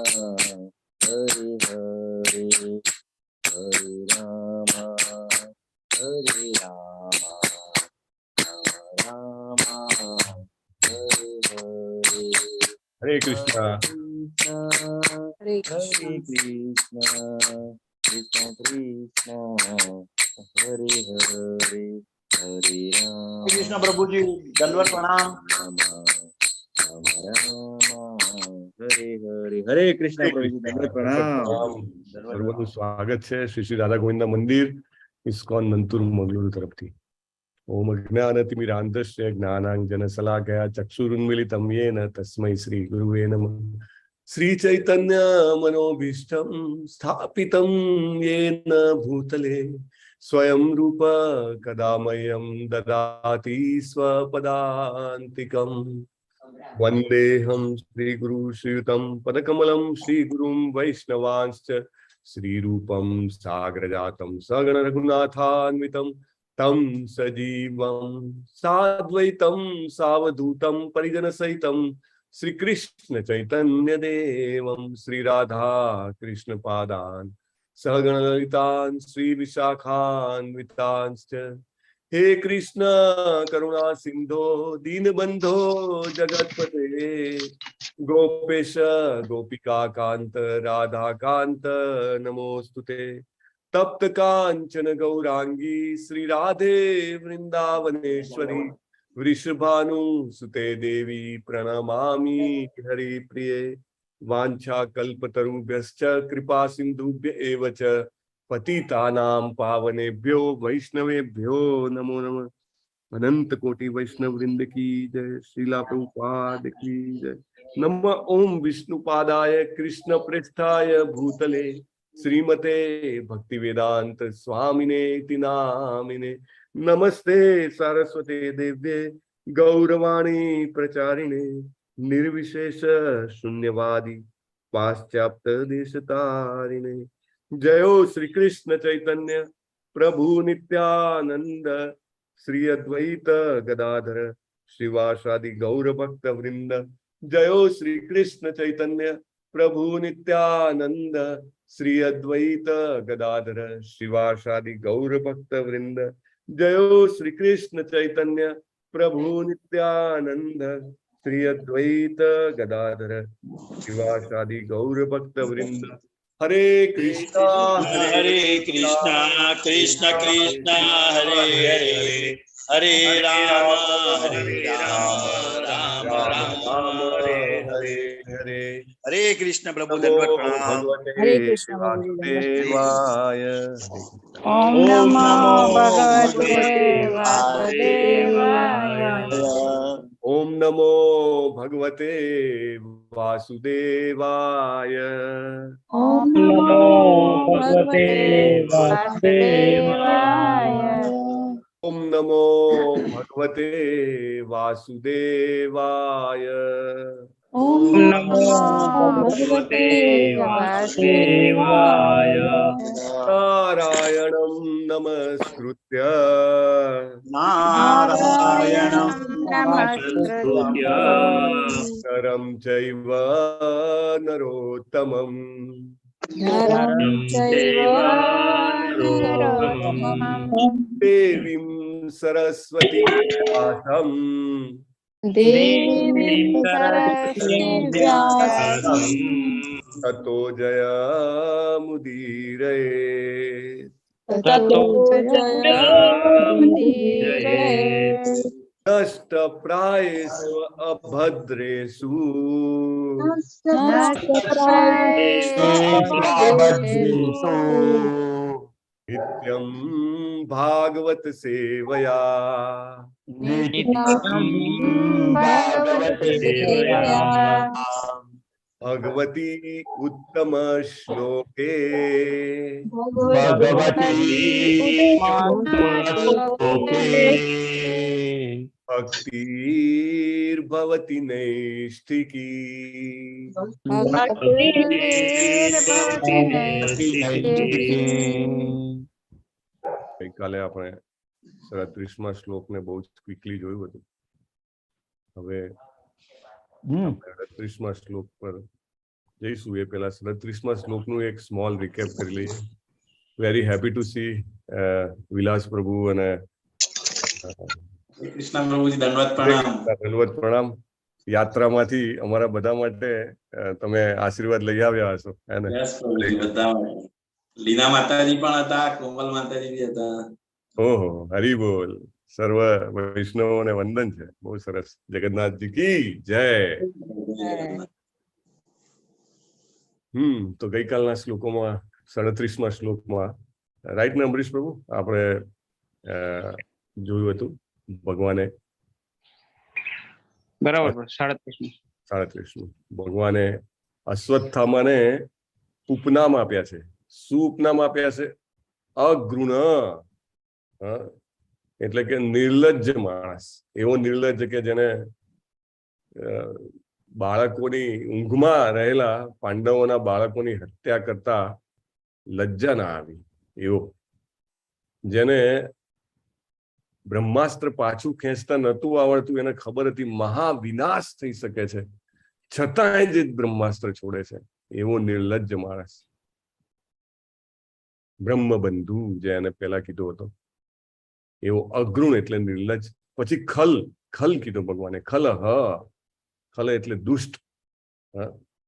हरे हरे हरे राम हरे राम राम राम हरे हरे हरे कृष्णा हरे कृष्ण कृष्ण कृष्ण हरे हरे हरे राम कृष्ण प्रभु जी दंडवत प्रणाम। राम राम हरे हरे हरे कृष्ण प्रभु जी दंडवत प्रणाम। સર્વનું સ્વાગત છે શ્રી શ્રી રાધા ગોવિંદ મંદિર ઇસ્કોન મંતુર મંગલુરુ તરફથી. ઓમ અજ્ઞાનતિમિરાંધસ્ય જ્ઞાનાંજનશલાકયા ચક્ષુરુન્મિલિतं येन તસ્મૈ શ્રી ગુરુવે નમઃ. શ્રી ચૈતન્ય મનોભીષ્ટં સ્થાપિतं येन ભૂતલે स्वयं रूप कदा मह्यं ददाति स्वपदान्तिकम्. वन्देऽहं श्रीगुरु श्रीयुतं पदकमलं श्रीगुरुं वैष्णवांश्च श्रीरूपं साग्रजातं सगण रघुनाथान्वितं तं सजीवं साद्वैतं सावधूतं परिजनसहितं श्रीकृष्ण चैतन्य देवं श्रीराधा कृष्ण पादान् सहगण ललितान् श्री विशाखान्वितांश्च हे कृष्ण करुणा सिंधो दीनबंधो जगतपते गोपेश गोपिका कांत राधा कांत नमोस्तुते तप्त कांचन गौरांगी श्री राधे वृंदावनेश्वरी वृषभानुसुते देवी प्रणमामि हरि प्रिये वाञ्छा कल्पतरुभ्यश्च कृपा सिन्धुभ्य एव च पतितानां पावनेभ्यो वैष्णवेभ्यो नमो नमः. अनंत कोटि वैष्णव वृंद की जय. श्रीला प्रभुपाद की जय. नमः ओम विष्णुपादाय कृष्ण प्रेष्ठाय भूतले श्रीमते भक्ति वेदांत स्वामिने इति नामिने. नमस्ते सारस्वते देव्ये गौरवाणी प्रचारिणे निर्विशेष शून्यवादी पाश्चात्य देशतारिणे. जयो श्री कृष्ण चैतन्य प्रभु नित्यानंद श्री अद्वैत गदाधर श्रीवासादि गौर भक्त वृंद. जयो श्री कृष्ण चैतन्य प्रभु नित्यानंद श्री अद्वैत गदाधर श्रीवासादि गौर भक्त वृंद. जयो श्री कृष्ण चैतन्य प्रभु नित्यानंद श्री अद्वैत गदाधर श्रीवासादि गौर भक्त वृंद. हरे कृष्णा कृष्ण कृष्ण हरे हरे हरे राम राम राम हरे हरे हरे. हरे कृष्ण प्रभु नमो दंडवत प्रणाम। भगवते हरे कृष्ण वासुदेवाय. ओम नमो भगवते वासुदेवाय ओम नमो भगवते वासुदेवाय. ओम नमो भगवते वासुदेवाय ओम नमो भगवते वासुदेवाय. ओम नमो भगवते वासुदेवाय नारायणं नमस्कृत्य नारायणं नमस्कृत्य नरं चैव नरोत्तमं नरं चैव नरोत्तमं देवीं सरस्वती व्यासं देवीं सरस्वतीं व्यासं ततो जयमुदीरये. ततो जयमुदीरये. नष्टप्रायेषु अभद्रेषु नष्टप्रायेषु नित्यं भागवत सेवया भगवते सेवया भगवती उत्तम श्लोके भक्तिर्भवति नैष्ठिकी. ગઈકાલે આપણે 37મા શ્લોકને બહુ જ ક્વિકલી જોયું હતું. હવે 38મા શ્લોક પર જઈશું એ પહેલા 37મા શ્લોકનું એક સ્મોલ રિકેપ કરી લઈએ. વેરી હેપી ટુ સી વિલાસ પ્રભુ અને કૃષ્ણ પ્રભુજી દંડવત પ્રણામ. દંડવત પ્રણામ. યાત્રામાંથી અમારા બધા માટે તમે આશીર્વાદ લઈ આવ્યા હશો, હે ને? યસ પ્રભુજી, બધા લીના માતાજી પણ હતા, કોમલ માતાજી બી હતા. ઓહો, હરી બોલ. સર્વ વૈષ્ણવોને વંદન છે. બહુ સરસ. જગન્નાથજી કી જય. તો ગઈકાલના શ્લોકોમાં 37મા શ્લોકમાં રાઈટ ને અમરીશ પ્રભુ આપણે જોયું હતું ભગવાને બરાબર 37 ભગવાને અશ્વત્થામાને ઉપનામ આપ્યા છે. શું ઉપનામ આપ્યા છે? અગૃણ. એટલે કે નિર્લજ્જ માણસ. એવો નિર્લજ્જ કે જેને બાળકોની ઊંઘમાં રહેલા પાંડવોના બાળકોની હત્યા કરતા લજ્જા ના આવી, એવો. જેને બ્રહ્માસ્ત્ર પાછું ખેંચતા નતું આવડતું, એને ખબર હતી મહાવિનાશ થઈ શકે છે, છતાંય જે બ્રહ્માસ્ત્ર છોડે છે, એવો નિર્લજ્જ માણસ. બ્રહ્મબંધુ જે એને પેલા કીધો હતો, એવો અગૃણ એટલે નિર્લજ્જ. પછી ખલ કીધું ભગવાને. ખલ એટલે દુષ્ટ.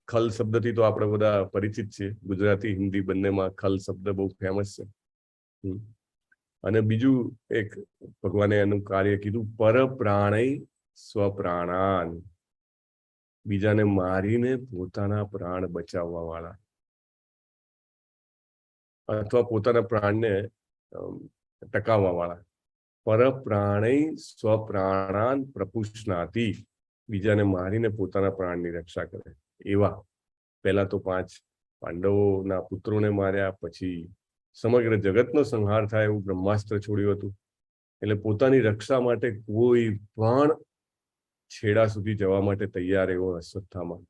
ખલ શબ્દથી તો આપણે બધા પરિચિત છીએ, ગુજરાતી હિન્દી બંનેમાં ખલ શબ્દ બહુ ફેમસ છે. અને બીજું એક ભગવાને એનું કાર્ય કીધું, પર પ્રાણય સ્વપ્રાણાન. બીજાને મારીને પોતાના પ્રાણ બચાવવા વાળા, અથવા પોતાના પ્રાણને ટકાવવા વાળા. પર પ્રાણય સ્વપ્રાણાન પ્રપુષ્ણાતિ. બીજાને મારીને પોતાના પ્રાણની રક્ષા કરે એવા. પહેલા તો 5 પાંડવોના પુત્રોને માર્યા, પછી સમગ્ર જગતનો સંહાર થાય એવું બ્રહ્માસ્ત્ર છોડ્યું હતું. એટલે પોતાની રક્ષા માટે કોઈ પણ છેડા સુધી જવા માટે તૈયાર એવો અશ્વત્થામા.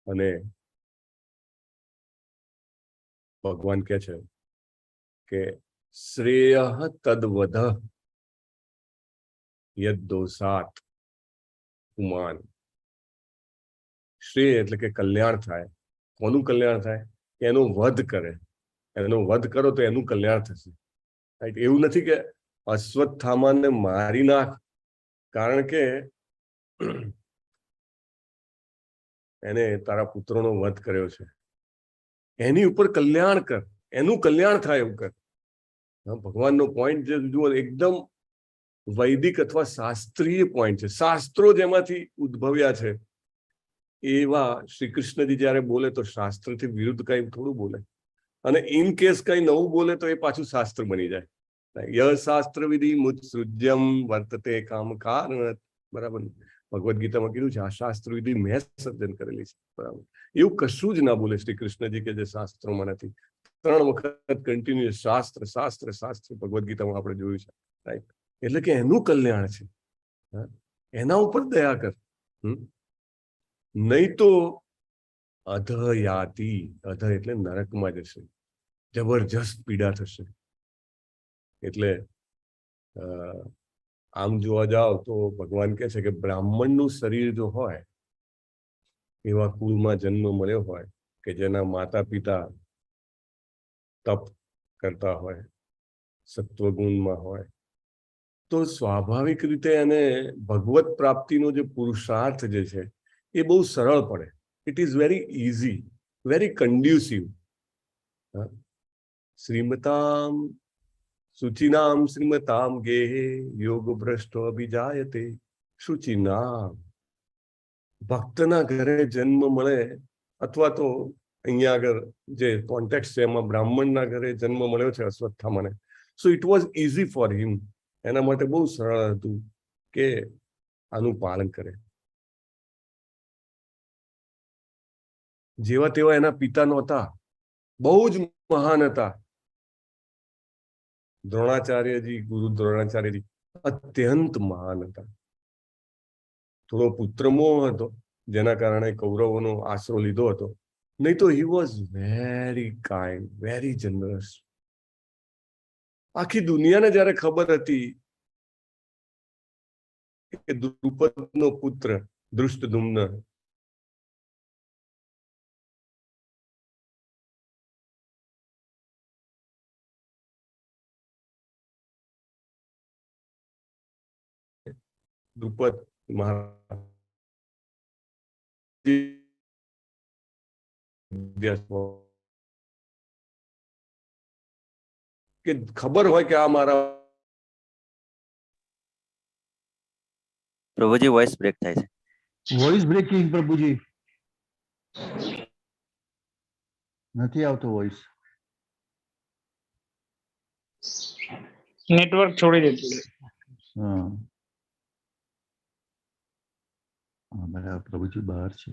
અને ભગવાન કહે છે કે શ્રેય તદ્વધ યદ્દોષાત પુમાન. શ્રેય એટલે કે કલ્યાણ થાય. કોનું કલ્યાણ થાય? એનો વધ કરે. એનો વધ કરો તો એનું કલ્યાણ થશે. એવું નથી કે અશ્વત્થામાને મારી નાખ કારણ કે એને તારા પુત્રોનો વધ કર્યો છે. એની ઉપર કલ્યાણ કર, એનું કલ્યાણ થાય એવું કર. ભગવાનનો પોઈન્ટ જે જુઓ, એકદમ વૈદિક અથવા શાસ્ત્રીય પોઈન્ટ છે. શાસ્ત્રો જેમાંથી ઉદ્ભવ્યા છે એવા શ્રી કૃષ્ણજી જયારે બોલે તો શાસ્ત્રથી વિરુદ્ધ કઈ થોડું બોલે. અને ઇન કેસ કઈ નવું બોલે તો એ પાછું શાસ્ત્ર બની જાય. ય શાસ્ત્ર વિધિ મુત્સૃજ્યમ વર્તતે કામ કારણ. બરાબર. ભગવદ ગીતામાં કીધું છે આ શાસ્ત્ર વિધિ મેં સર્જન કરેલી છે. બરાબર. એવું કશું જ ના બોલે શ્રી કૃષ્ણજી કે જે શાસ્ત્રોમાં નથી. 3 વખત કન્ટિન્યુઅસ શાસ્ત્ર શાસ્ત્ર શાસ્ત્ર ભગવદ ગીતામાં આપણે જોયું છે. રાઈટ. એટલે કે એનું કલ્યાણ છે, એના ઉપર દયા કર. નહીં તો અધ યાતિ. અધ એટલે નરકમાં જશે, જબરજસ્ત પીડા થશે. એટલે આમ જોવા જાવ તો ભગવાન કહે છે કે બ્રાહ્મણનું શરીર જો હોય, એવા કુળમાં જન્મ મળ્યો હોય કે જેના માતા પિતા તપ કરતા હોય, સત્વગુણમાં હોય, તો સ્વાભાવિક રીતે એને ભગવત પ્રાપ્તિનો જે પુરુષાર્થ જે છે એ બહુ સરળ પડે. It is very easy, very conducive. શ્રીમતામ શુચિનામ શ્રીમતામ ગેહે યોગ ભ્રષ્ટો અભિજાયતે શુચિનામ. ભક્તના ઘરે જન્મ મળે, અથવા તો અહીંયા આગળ જે કોન્ટેક્ટ છે એમાં બ્રાહ્મણના ઘરે જન્મ મળ્યો છે અશ્વત્થામાને. So it was easy for him. એના માટે બહુ સરળ હતું કે આનું પાલન કરે. જેવા તેવા એના પિતા નહોતા, બહુ જ મહાન હતા. દ્રોણાચાર્યજી, ગુરુ દ્રોણાચાર્યજી અત્યંત મહાન હતા. થોડો પુત્રમોહ હતો જેના કારણે કૌરવોનો આશરો લીધો હતો. નહીં તો he was very kind, very જનરસ. આખી દુનિયાને જયારે ખબર હતી કે દ્રુપદનો પુત્ર ધૃષ્ટદ્યુમ્ન દ્રુપદ કે ખબર હોય કે આ મારા પ્રભુજી વોઇસ બ્રેક થાય છે. વોઇસ બ્રેકિંગ પ્રભુજી નથી આવતો વોઇસ. નેટવર્ક છોડી દેતું છે. હા બરાબર પ્રભુજી બહાર છે.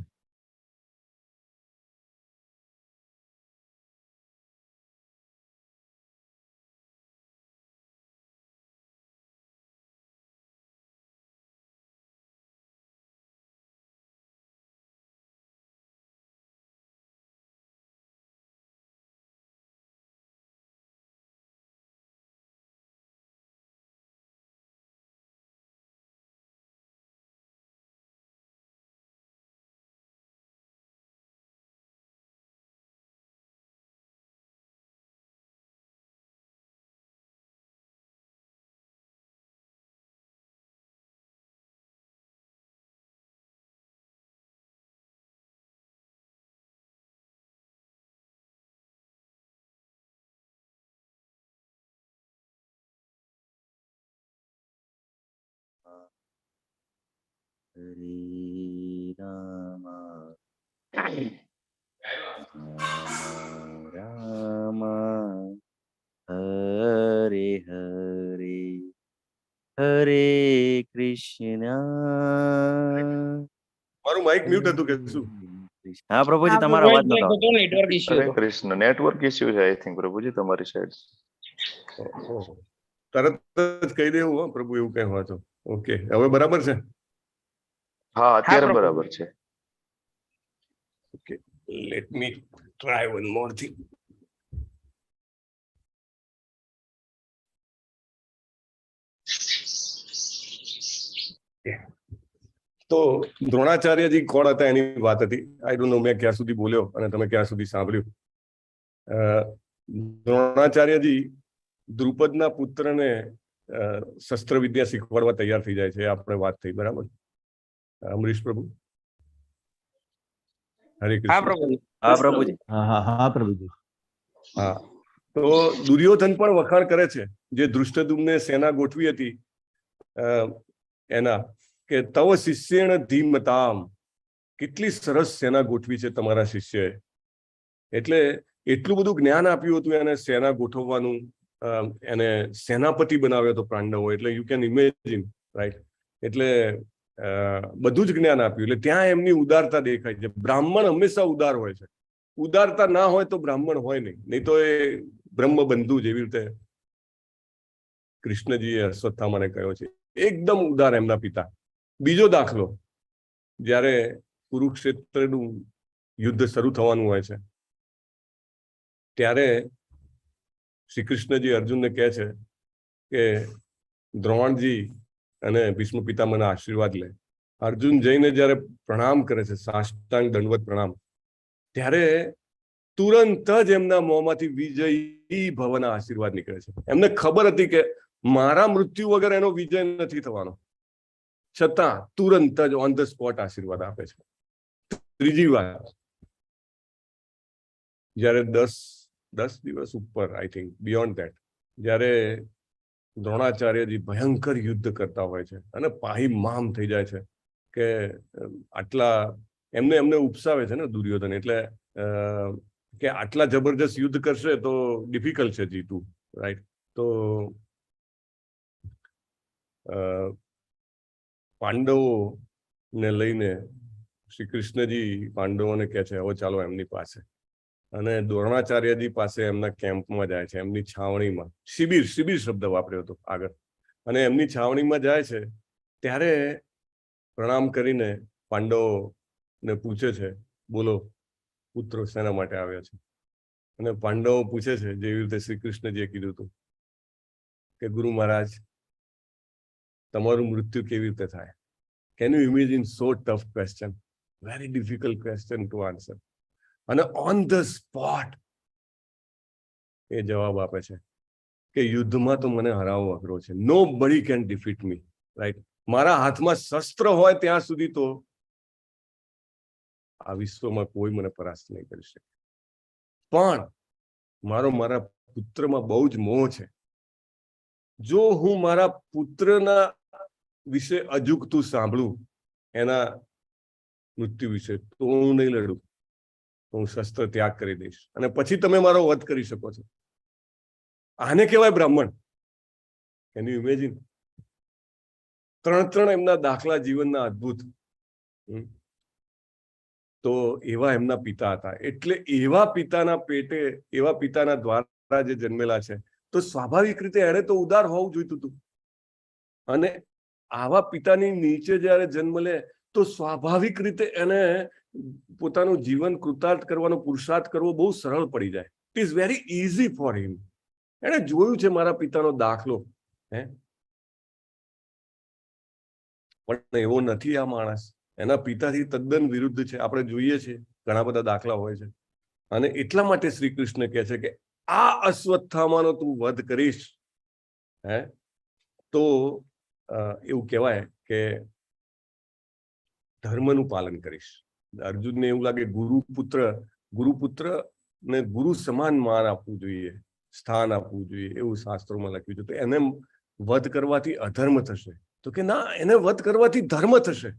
હરે રામ રામ હરે હરે હરે કૃષ્ણ. મારું માઇક મ્યુટ હતું કે શું? હા પ્રભુજી, હા, તમારો અવાજ voice break નતો હતો, network issue હરે હતો. કૃષ્ણ નેટવર્ક ઇસ્યુ છે આઈ થિંક પ્રભુજી તમારી સાઈડ. ઓહો. તરત જ કહી દેવું હો પ્રભુ, એવું કઈ હોય તો. ઓકે, હવે બરાબર છે. હા અત્યારે પ્રભુ. બરાબર છે. Okay, let me try one more thing. તો દ્રોણાચાર્યજી કોણ હતા એની વાત હતી. આઈ ડોન્ટ નો મેં ક્યાં સુધી બોલ્યો અને તમે ક્યાં સુધી સાંભળ્યું. દ્રોણાચાર્યજી દ્રુપદના પુત્રને શસ્ત્ર વિદ્યા શીખવાડવા તૈયાર થઈ જાય છે. આપણે વાત થઈ બરાબર. અમરીશ પ્રભુ. હરે હા કૃષ્ણ. પ્રભુજી. હા પ્રભુજી. હા પ્રભુજી. હા, તો દુર્યોધન પણ વખાણ કરે છે જે ધૃષ્ટદ્યુમ્ને સેના ગોઠવી હતી એના, કે તવ શિષ્યેણ ધીમતામ, કેટલી સરસ સેના ગોઠવી છે તમારા શિષ્યએ. એટલે એટલું બધું જ્ઞાન આપ્યું હતું એને સેના ગોઠવવાનું, એને સેનાપતિ બનાવ્યો હતો પાંડવો. એટલે યુ કેન ઇમેજિન, રાઈટ. એટલે બધું જ જ્ઞાન આપ્યું. એટલે ત્યાં એમની ઉદારતા દેખાય છે. બ્રાહ્મણ હંમેશા ઉદાર હોય છે. ઉદારતા ના હોય તો બ્રાહ્મણ હોય નહીં તો એ બ્રહ્મબંધુ જેવી રીતે કૃષ્ણજીએ અશ્વત્થામાને કહ્યો છે. એકદમ ઉદાર એમના પિતા. બીજો દાખલો, જ્યારે કુરુક્ષેત્રનું યુદ્ધ શરૂ થવાનું હોય છે ત્યારે શ્રી કૃષ્ણજી અર્જુનને કહે છે કે દ્રોણજી અને ભીષ્મ પિતામહના આશીર્વાદ લે. અર્જુન જઈને જ્યારે પ્રણામ કરે છે, સાષ્ટાંગ દંડવત પ્રણામ, ત્યારે તુરંત જ એમના મોંમાંથી વિજયી ભવના આશીર્વાદ નીકળે છે. એમને ખબર હતી કે મારા મૃત્યુ વગર એનો વિજય નથી થવાનો, છતાં તુરંત જ ઓન ધ સ્પોટ આશીર્વાદ આપે છે. ત્રીજી વાત, જ્યારે 10 દિવસ ઉપર, આઈ થિંક બિયોન્ડ ધેટ, જ્યારે દ્રોણાચાર્યજી ભયંકર યુદ્ધ કરતા હોય છે અને પાહી મામ થઈ જાય છે કે આટલા એમને ઉપસાવે છે ને દુર્યોધન, એટલે કે આટલા જબરજસ્ત યુદ્ધ કરશે તો ડિફિકલ્ટ છે જીતવું, રાઈટ. તો પાંડવોને લઈને શ્રી કૃષ્ણજી પાંડવોને કહે છે હવે ચાલો એમની પાસે, અને દ્રોણાચાર્યજી પાસે એમના કેમ્પમાં જાય છે, એમની છાવણીમાં. શિબિર શબ્દ વાપર્યો હતો આગળ. અને એમની છાવણીમાં જાય છે ત્યારે પ્રણામ કરીને પાંડવોને પૂછે છે, બોલો પુત્રો શેના માટે આવ્યા છે? અને પાંડવો પૂછે છે જેવી રીતે શ્રી કૃષ્ણજીએ કીધું હતું કે ગુરુ મહારાજ તમારું મૃત્યુ કેવી રીતે થાય? Can you imagine so tough question, very difficult question to answer. અને ઓન ધ સ્પોટ એ જવાબ આપે છે કે યુદ્ધમાં તો મને હરાવવો અઘરો છે. નો બડી કેન ડિફીટ મી, રાઈટ. મારા હાથમાં શસ્ત્ર હોય ત્યાં સુધી તો આ વિશ્વમાં કોઈ મને પરાસ્ત નહીં કરી શકે. પણ મારા પુત્રમાં બહુ જ મોહ છે. જો હું મારા પુત્રના વિશે અજુગતું સાંભળું, એના મૃત્યુ વિશે, તો હું નહીં લડું. હું શસ્ત્ર ત્યાગ કરી દઈશ અને પછી તમે મારો વધ કરી શકો છો. આને કહેવાય બ્રાહ્મણ. Can you imagine? ત્રણ એમના દાખલા જીવનના અદ્ભુત. તો એવા એમના પિતા હતા. એટલે એવા પિતાના પેટે, એવા પિતાના દ્વારા જે જન્મેલા છે, તો સ્વાભાવિક રીતે એને તો ઉદાર હોવું જોઈતું હતું. અને આવા પિતાની નીચે જયારે જન્મ લે તો સ્વાભાવિક રીતે એને પોતાનું જીવન કૃતાર્થ કરવાનો પુરુષાર્થ કરવો બહુ સરળ પડી જાય. It is very easy for હિમ. એને જોયું છે મારા પિતાનો દાખલો. પણ એવો નથી આ માણસ. એના પિતાથી તદ્દન વિરુદ્ધ છે. આપણે જોઈએ છીએ ઘણા બધા દાખલા હોય છે. અને એટલા માટે શ્રી કૃષ્ણ કહે છે કે આ અશ્વત્થામાનો તું વધ કરીશ, તો એવું કહેવાય કે ધર્મનું પાલન કરીશ. અર્જુનને એવું લાગે ગુરુપુત્ર ને ગુરુ સમાન માન આપવું જોઈએ, સ્થાન આપવું જોઈએ, એવું શાસ્ત્રોમાં લખ્યું છે. તો એને વધ કરવાથી અધર્મ થશે? તો કે ના, એને વધ કરવાથી ધર્મ થશે.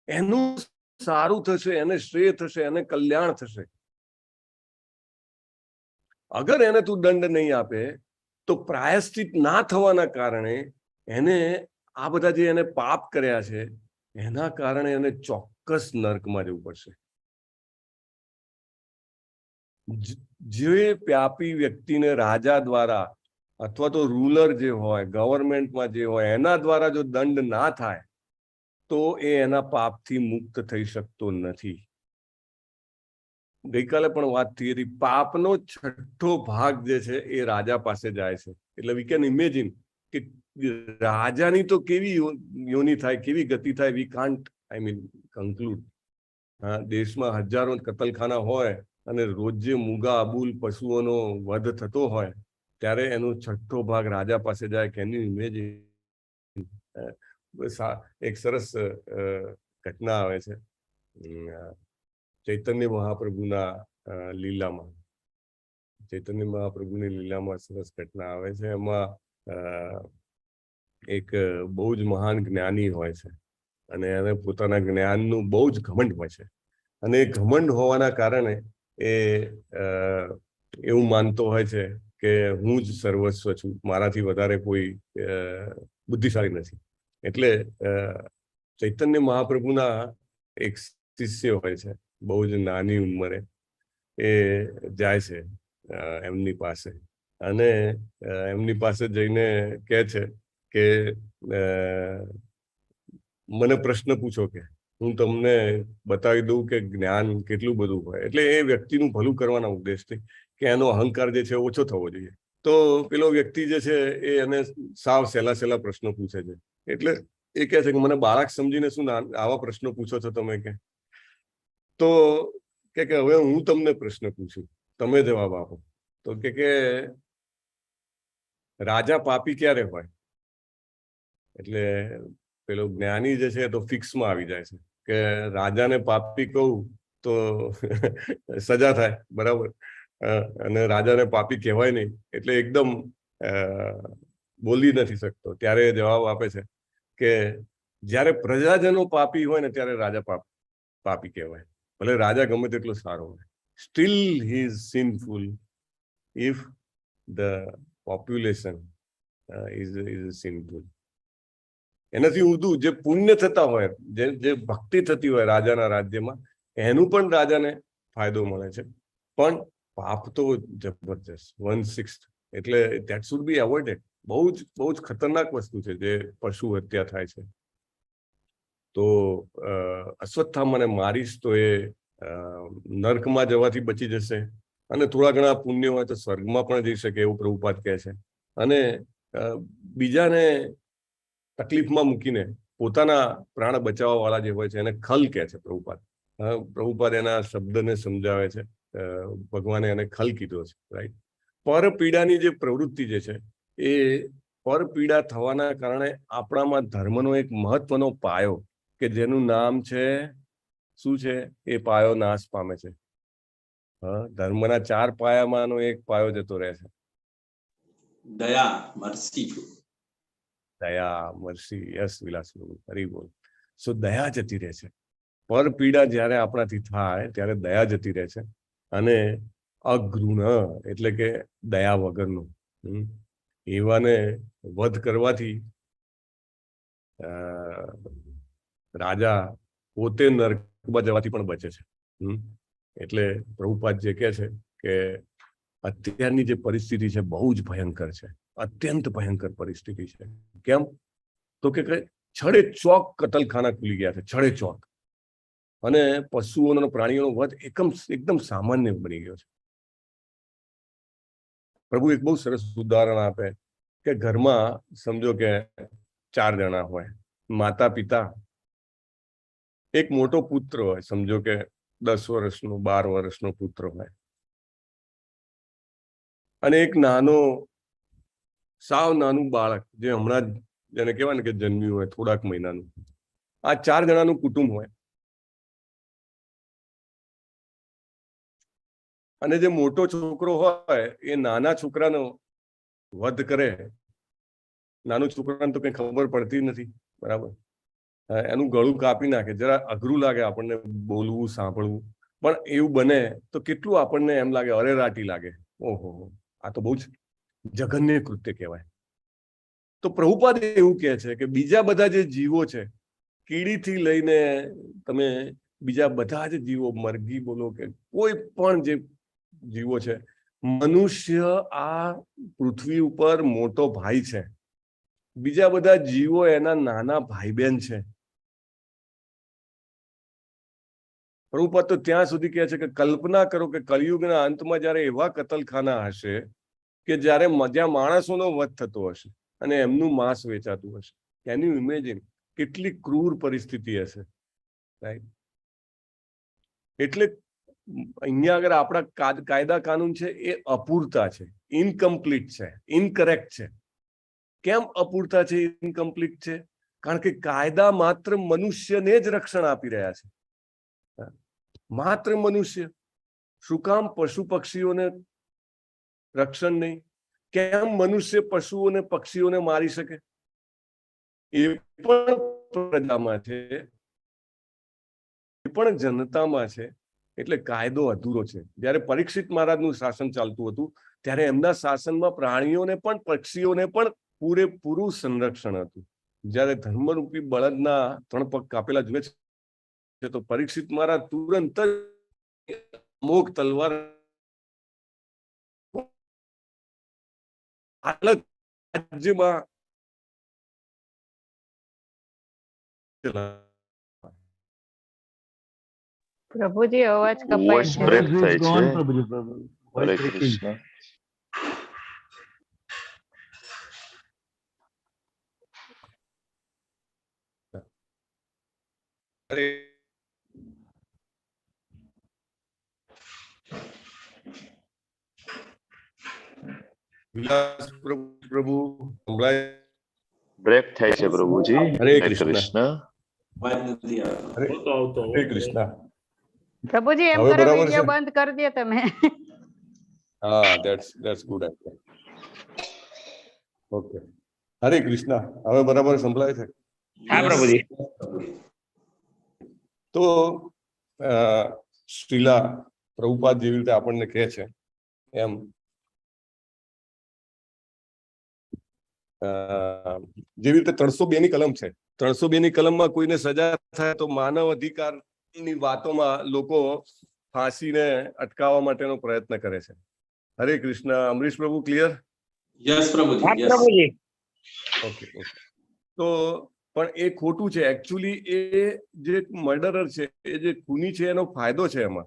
એનું સારું થશે, એને શ્રેય થશે, એને કલ્યાણ થશે. અગર એને તું દંડ નહીં આપે તો પ્રાયશ્ચિત ના થવાના કારણે એને આ બધા જે એને પાપ કર્યા છે એના કારણે એને ચોક્કસ નર્કમાં જવું પડશે. જે વ્યાપી વ્યક્તિને રાજા દ્વારા અથવા તો રૂલર જે હોય, ગવર્મેન્ટમાં જે હોય, એના દ્વારા જો દંડ ના થાય તો એ એના પાપથી મુક્ત થઈ શકતો નથી. ગઈકાલે પણ વાત થઈ હતી, પાપનો 6ઠ્ઠો ભાગ જે છે એ રાજા પાસે જાય છે. એટલે વી કેન ઇમેજિન કે રાજાની તો કેવી યોની થાય, કેવી ગતિ થાય, વી કાન્ટ કન્ક્લુડ. દેશમાં હજારો કતલખાના હોય અને રોજે મૂગા અબુલ પશુઓનો વધ થતો હોય, ત્યારે એનો 6ઠ્ઠો ભાગ રાજા પાસે જાય. Can you imagine? એક સરસ ઘટના આવે છે ચૈતન્ય મહાપ્રભુના લીલામાં. ચૈતન્ય મહાપ્રભુની લીલામાં સરસ ઘટના આવે છે. એમાં એક બહુ જ મહાન જ્ઞાની હોય છે અને એને પોતાના જ્ઞાનનું બહુ જ ઘમંડ હોય છે. અને એ ઘમંડ હોવાના કારણે એ એવું માનતો હોય છે કે હું જ સર્વસ્વ છું, મારાથી વધારે કોઈ બુદ્ધિશાળી નથી. એટલે ચૈતન્ય મહાપ્રભુના એક શિષ્ય હોય છે, બહુ જ નાની ઉંમરે, એ જાય છે એમની પાસે અને એમની પાસે જઈને કહે છે કે મને પ્રશ્ન પૂછો, કે હું તમને બતાવી દઉં કે જ્ઞાન કેટલું બધું હોય. એટલે એ વ્યક્તિનું ભલું કરવાના ઉદ્દેશથી કે એનો અહંકાર જે છે ઓછો થવો જોઈએ. તો પેલો વ્યક્તિ જે છે એ એને સાવ સહેલા પ્રશ્નો પૂછે છે. એટલે એ કહે છે કે મને બાળક સમજીને શું આવા પ્રશ્નો પૂછો છો તમે? કે તો કે હવે હું તમને પ્રશ્ન પૂછું, તમે જવાબ આપો. તો કે રાજા પાપી ક્યારે હોય? એટલે પેલો જ્ઞાની જે છે તો ફિક્સમાં આવી જાય છે કે રાજાને પાપી કહું તો સજા થાય, બરાબર, અને રાજાને પાપી કહેવાય નહીં. એટલે એકદમ બોલી નથી શકતો. ત્યારે જવાબ આપે છે કે જ્યારે પ્રજાજનો પાપી હોય ને ત્યારે રાજા પાપી કહેવાય. ભલે રાજા ગમે તેટલો સારો હોય, still he is sinful if the population is sinful. એનાથી ઊંધું જે પુણ્ય થતા હોય, જે ભક્તિ થતી હોય રાજાના રાજ્યમાં, એનું પણ રાજાને ફાયદો મળે છે. પણ પાપ તો જબરજસ્ત 1/6. એટલે ધેટ શુડ બી એવોઇડેડ. બહુ જ ખતરનાક વસ્તુ છે જે પશુ હત્યા થાય છે. તો અશ્વત્થામાને મારીશ તો એ નર્કમાં જવાથી બચી જશે, અને થોડા ઘણા પુણ્ય હોય તો સ્વર્ગમાં પણ જઈ શકે, એવું પ્રભુપાદ કહે છે. અને બીજાને તકલીફમાં મૂકીને પોતાના પ્રાણ બચાવવા વાળા જે હોય છે એને ખલ કહે છે પ્રભુપાદ. પ્રભુપાદ એના શબ્દને સમજાવે છે. ભગવાને એને ખલ કીધો છે, રાઈટ. પર પીડાની જે પ્રવૃત્તિ જે છે એ પર પીડા થવાના કારણે આપણામાં ધર્મનો એક મહત્વનો પાયો કે જેનું નામ છે શું છે, એ પાયો નાશ પામે છે. ધર્મના 4 પાયામાંનો એક પાયો જતો રહે છે. દયા, મર્સી. દયા, મર્સી. યસ વિલાસ પ્રભુ, હરી બોલ. સો દયા જતી રહે છે. પર પીડા જ્યારે આપણાથી થાય ત્યારે દયા જતી રહે છે. અને અઘૃણ એટલે કે દયા વગરનું એવાને વધ કરવાથી રાજા પોતે નરકમાં જવાથી પણ બચે છે. એટલે પ્રભુપાદ જે કહે છે કે અત્યારની જે પરિસ્થિતિ છે બહુ જ ભયંકર છે, અત્યંત ભયંકર પરિસ્થિતિ છે. કેમ તો કે છડે ચોક કતલખાના ખુલી ગયા છે, છડે ચોક. અને પશુઓનો અને પ્રાણીઓનો વધ એકદમ સામાન્ય બની ગયો છે. પ્રભુ એક બહુ સરસ ઉદાહરણ આપે કે ઘરમાં સમજો કે 4 જણા હોય, માતા પિતા, એક મોટો પુત્ર હોય, સમજો કે 10 વર્ષનો 12 વર્ષનો પુત્ર હોય, અને એક નાનો સાવ નાનું બાળક જે હમણાં જ જેને કહેવાય ને કે જન્મ્યું હોય, થોડાક મહિનાનું. આ 4 જણાનું કુટુંબ હોય. અને જે મોટો છોકરો હોય એ નાના છોકરાનો વધ કરે. નાનું છોકરાને તો કઈ ખબર પડતી નથી, બરાબર. એનું ગળું કાપી નાખે. જરા અઘરું લાગે આપણને બોલવું, સાંભળવું, પણ એવું બને તો કેટલું આપણને એમ લાગે, અરેરાટી લાગે. ઓહો, આ તો બહુ જ જઘન્ય કૃત્ય કહેવાય. તો પ્રભુપાદ એવું કહે છે કે બીજા બધા જે જીવો છે, કીડીથી લઈને તમે બીજા બધા જ જીવો, મરઘી બોલો કે કોઈ પણ જે જીવો છે, મનુષ્ય આ પૃથ્વી ઉપર મોટો ભાઈ છે, બીજા બધા જીવો એના નાના ભાઈ બહેન છે. પ્રભુપાદ તો ત્યાં સુધી કહે છે કે કલ્પના કરો કે કળિયુગના અંતમાં જયારે એવા કતલખાના હશે કે જ્યાં માણસોનો વધ થતો હશે અને એમનું માંસ વેચાતું હશે. કેન યુ ઇમેજિન કેટલી ક્રૂર પરિસ્થિતિ હશે, રાઈટ? એટલે અહીંયા આગળ આપણા કાયદા કાનૂન છે એ અપૂરતા છે, ઇનકમ્પ્લીટ છે, ઇનકરેક્ટ છે. કેમ અપૂરતા છે, ઇનકમ્પ્લીટ છે? કારણ કે કાયદા માત્ર મનુષ્યને જ રક્ષણ આપી રહ્યા છે, માત્ર મનુષ્ય. શું કામ પશુ પક્ષીઓને રક્ષણ નહીં? કેમ મનુષ્ય પશુઓને પક્ષીઓને મારી શકે? એ પણ પ્રજામાં છે, એ પણ જનતામાં છે. એટલે કાયદો અધૂરો છે. જ્યારે પરીક્ષિત મહારાજનું શાસન ચાલતું હતું ત્યારે એમના શાસનમાં પ્રાણીઓને પણ પક્ષીઓને પણ પૂરેપૂરું સંરક્ષણ હતું. જ્યારે ધર્મરૂપી બળદના 3 પગ કાપેલા જુએ છે તો પરીક્ષિત મહારાજ તુરંત જ અમોઘ તલવાર રાજ્યમાં પ્રભુજી અવાજ કપાય વોઇસ છે. બ્રેક થાય છે. પ્રભુજી, હરે કૃષ્ણ. વિલાસ પ્રભુ સંભળાય? બ્રેક થાય છે પ્રભુજી. હરે હરે કૃષ્ણ. કૃષ્ણ. અવાજ નથી આવતો. હરે કૃષ્ણ. પ્રભુજી એમ હવે કરો, બરાબર વિડિયો છે? બંધ કરી દે તમે. હા, ધેટ્સ ગુડ આઈડિયા. ઓકે, હરે કૃષ્ણ. હવે બરાબર સંભળાય છે? હા પ્રભુજી. તો શ્રીલા પ્રભુપાદ જેવી રીતે આપણને કહે છે એમ જેવી રીતે 302 ની કલમ છે, 302 ની કલમમાં કોઈને સજા થાય તો માનવ અધિકારની વાતોમાં લોકો ફાંસીને અટકાવવા માટેનો પ્રયત્ન કરે છે. હરે કૃષ્ણ. અમરીશ પ્રભુ ક્લિયર? યસ પ્રભુજી, હા યસ. પ્રભુજી. ઓકે. તો પણ એ ખોટું છે. એકચ્યુઅલી એ જે મર્ડરર છે, એ જે ખૂની છે, એનો ફાયદો છે એમાં.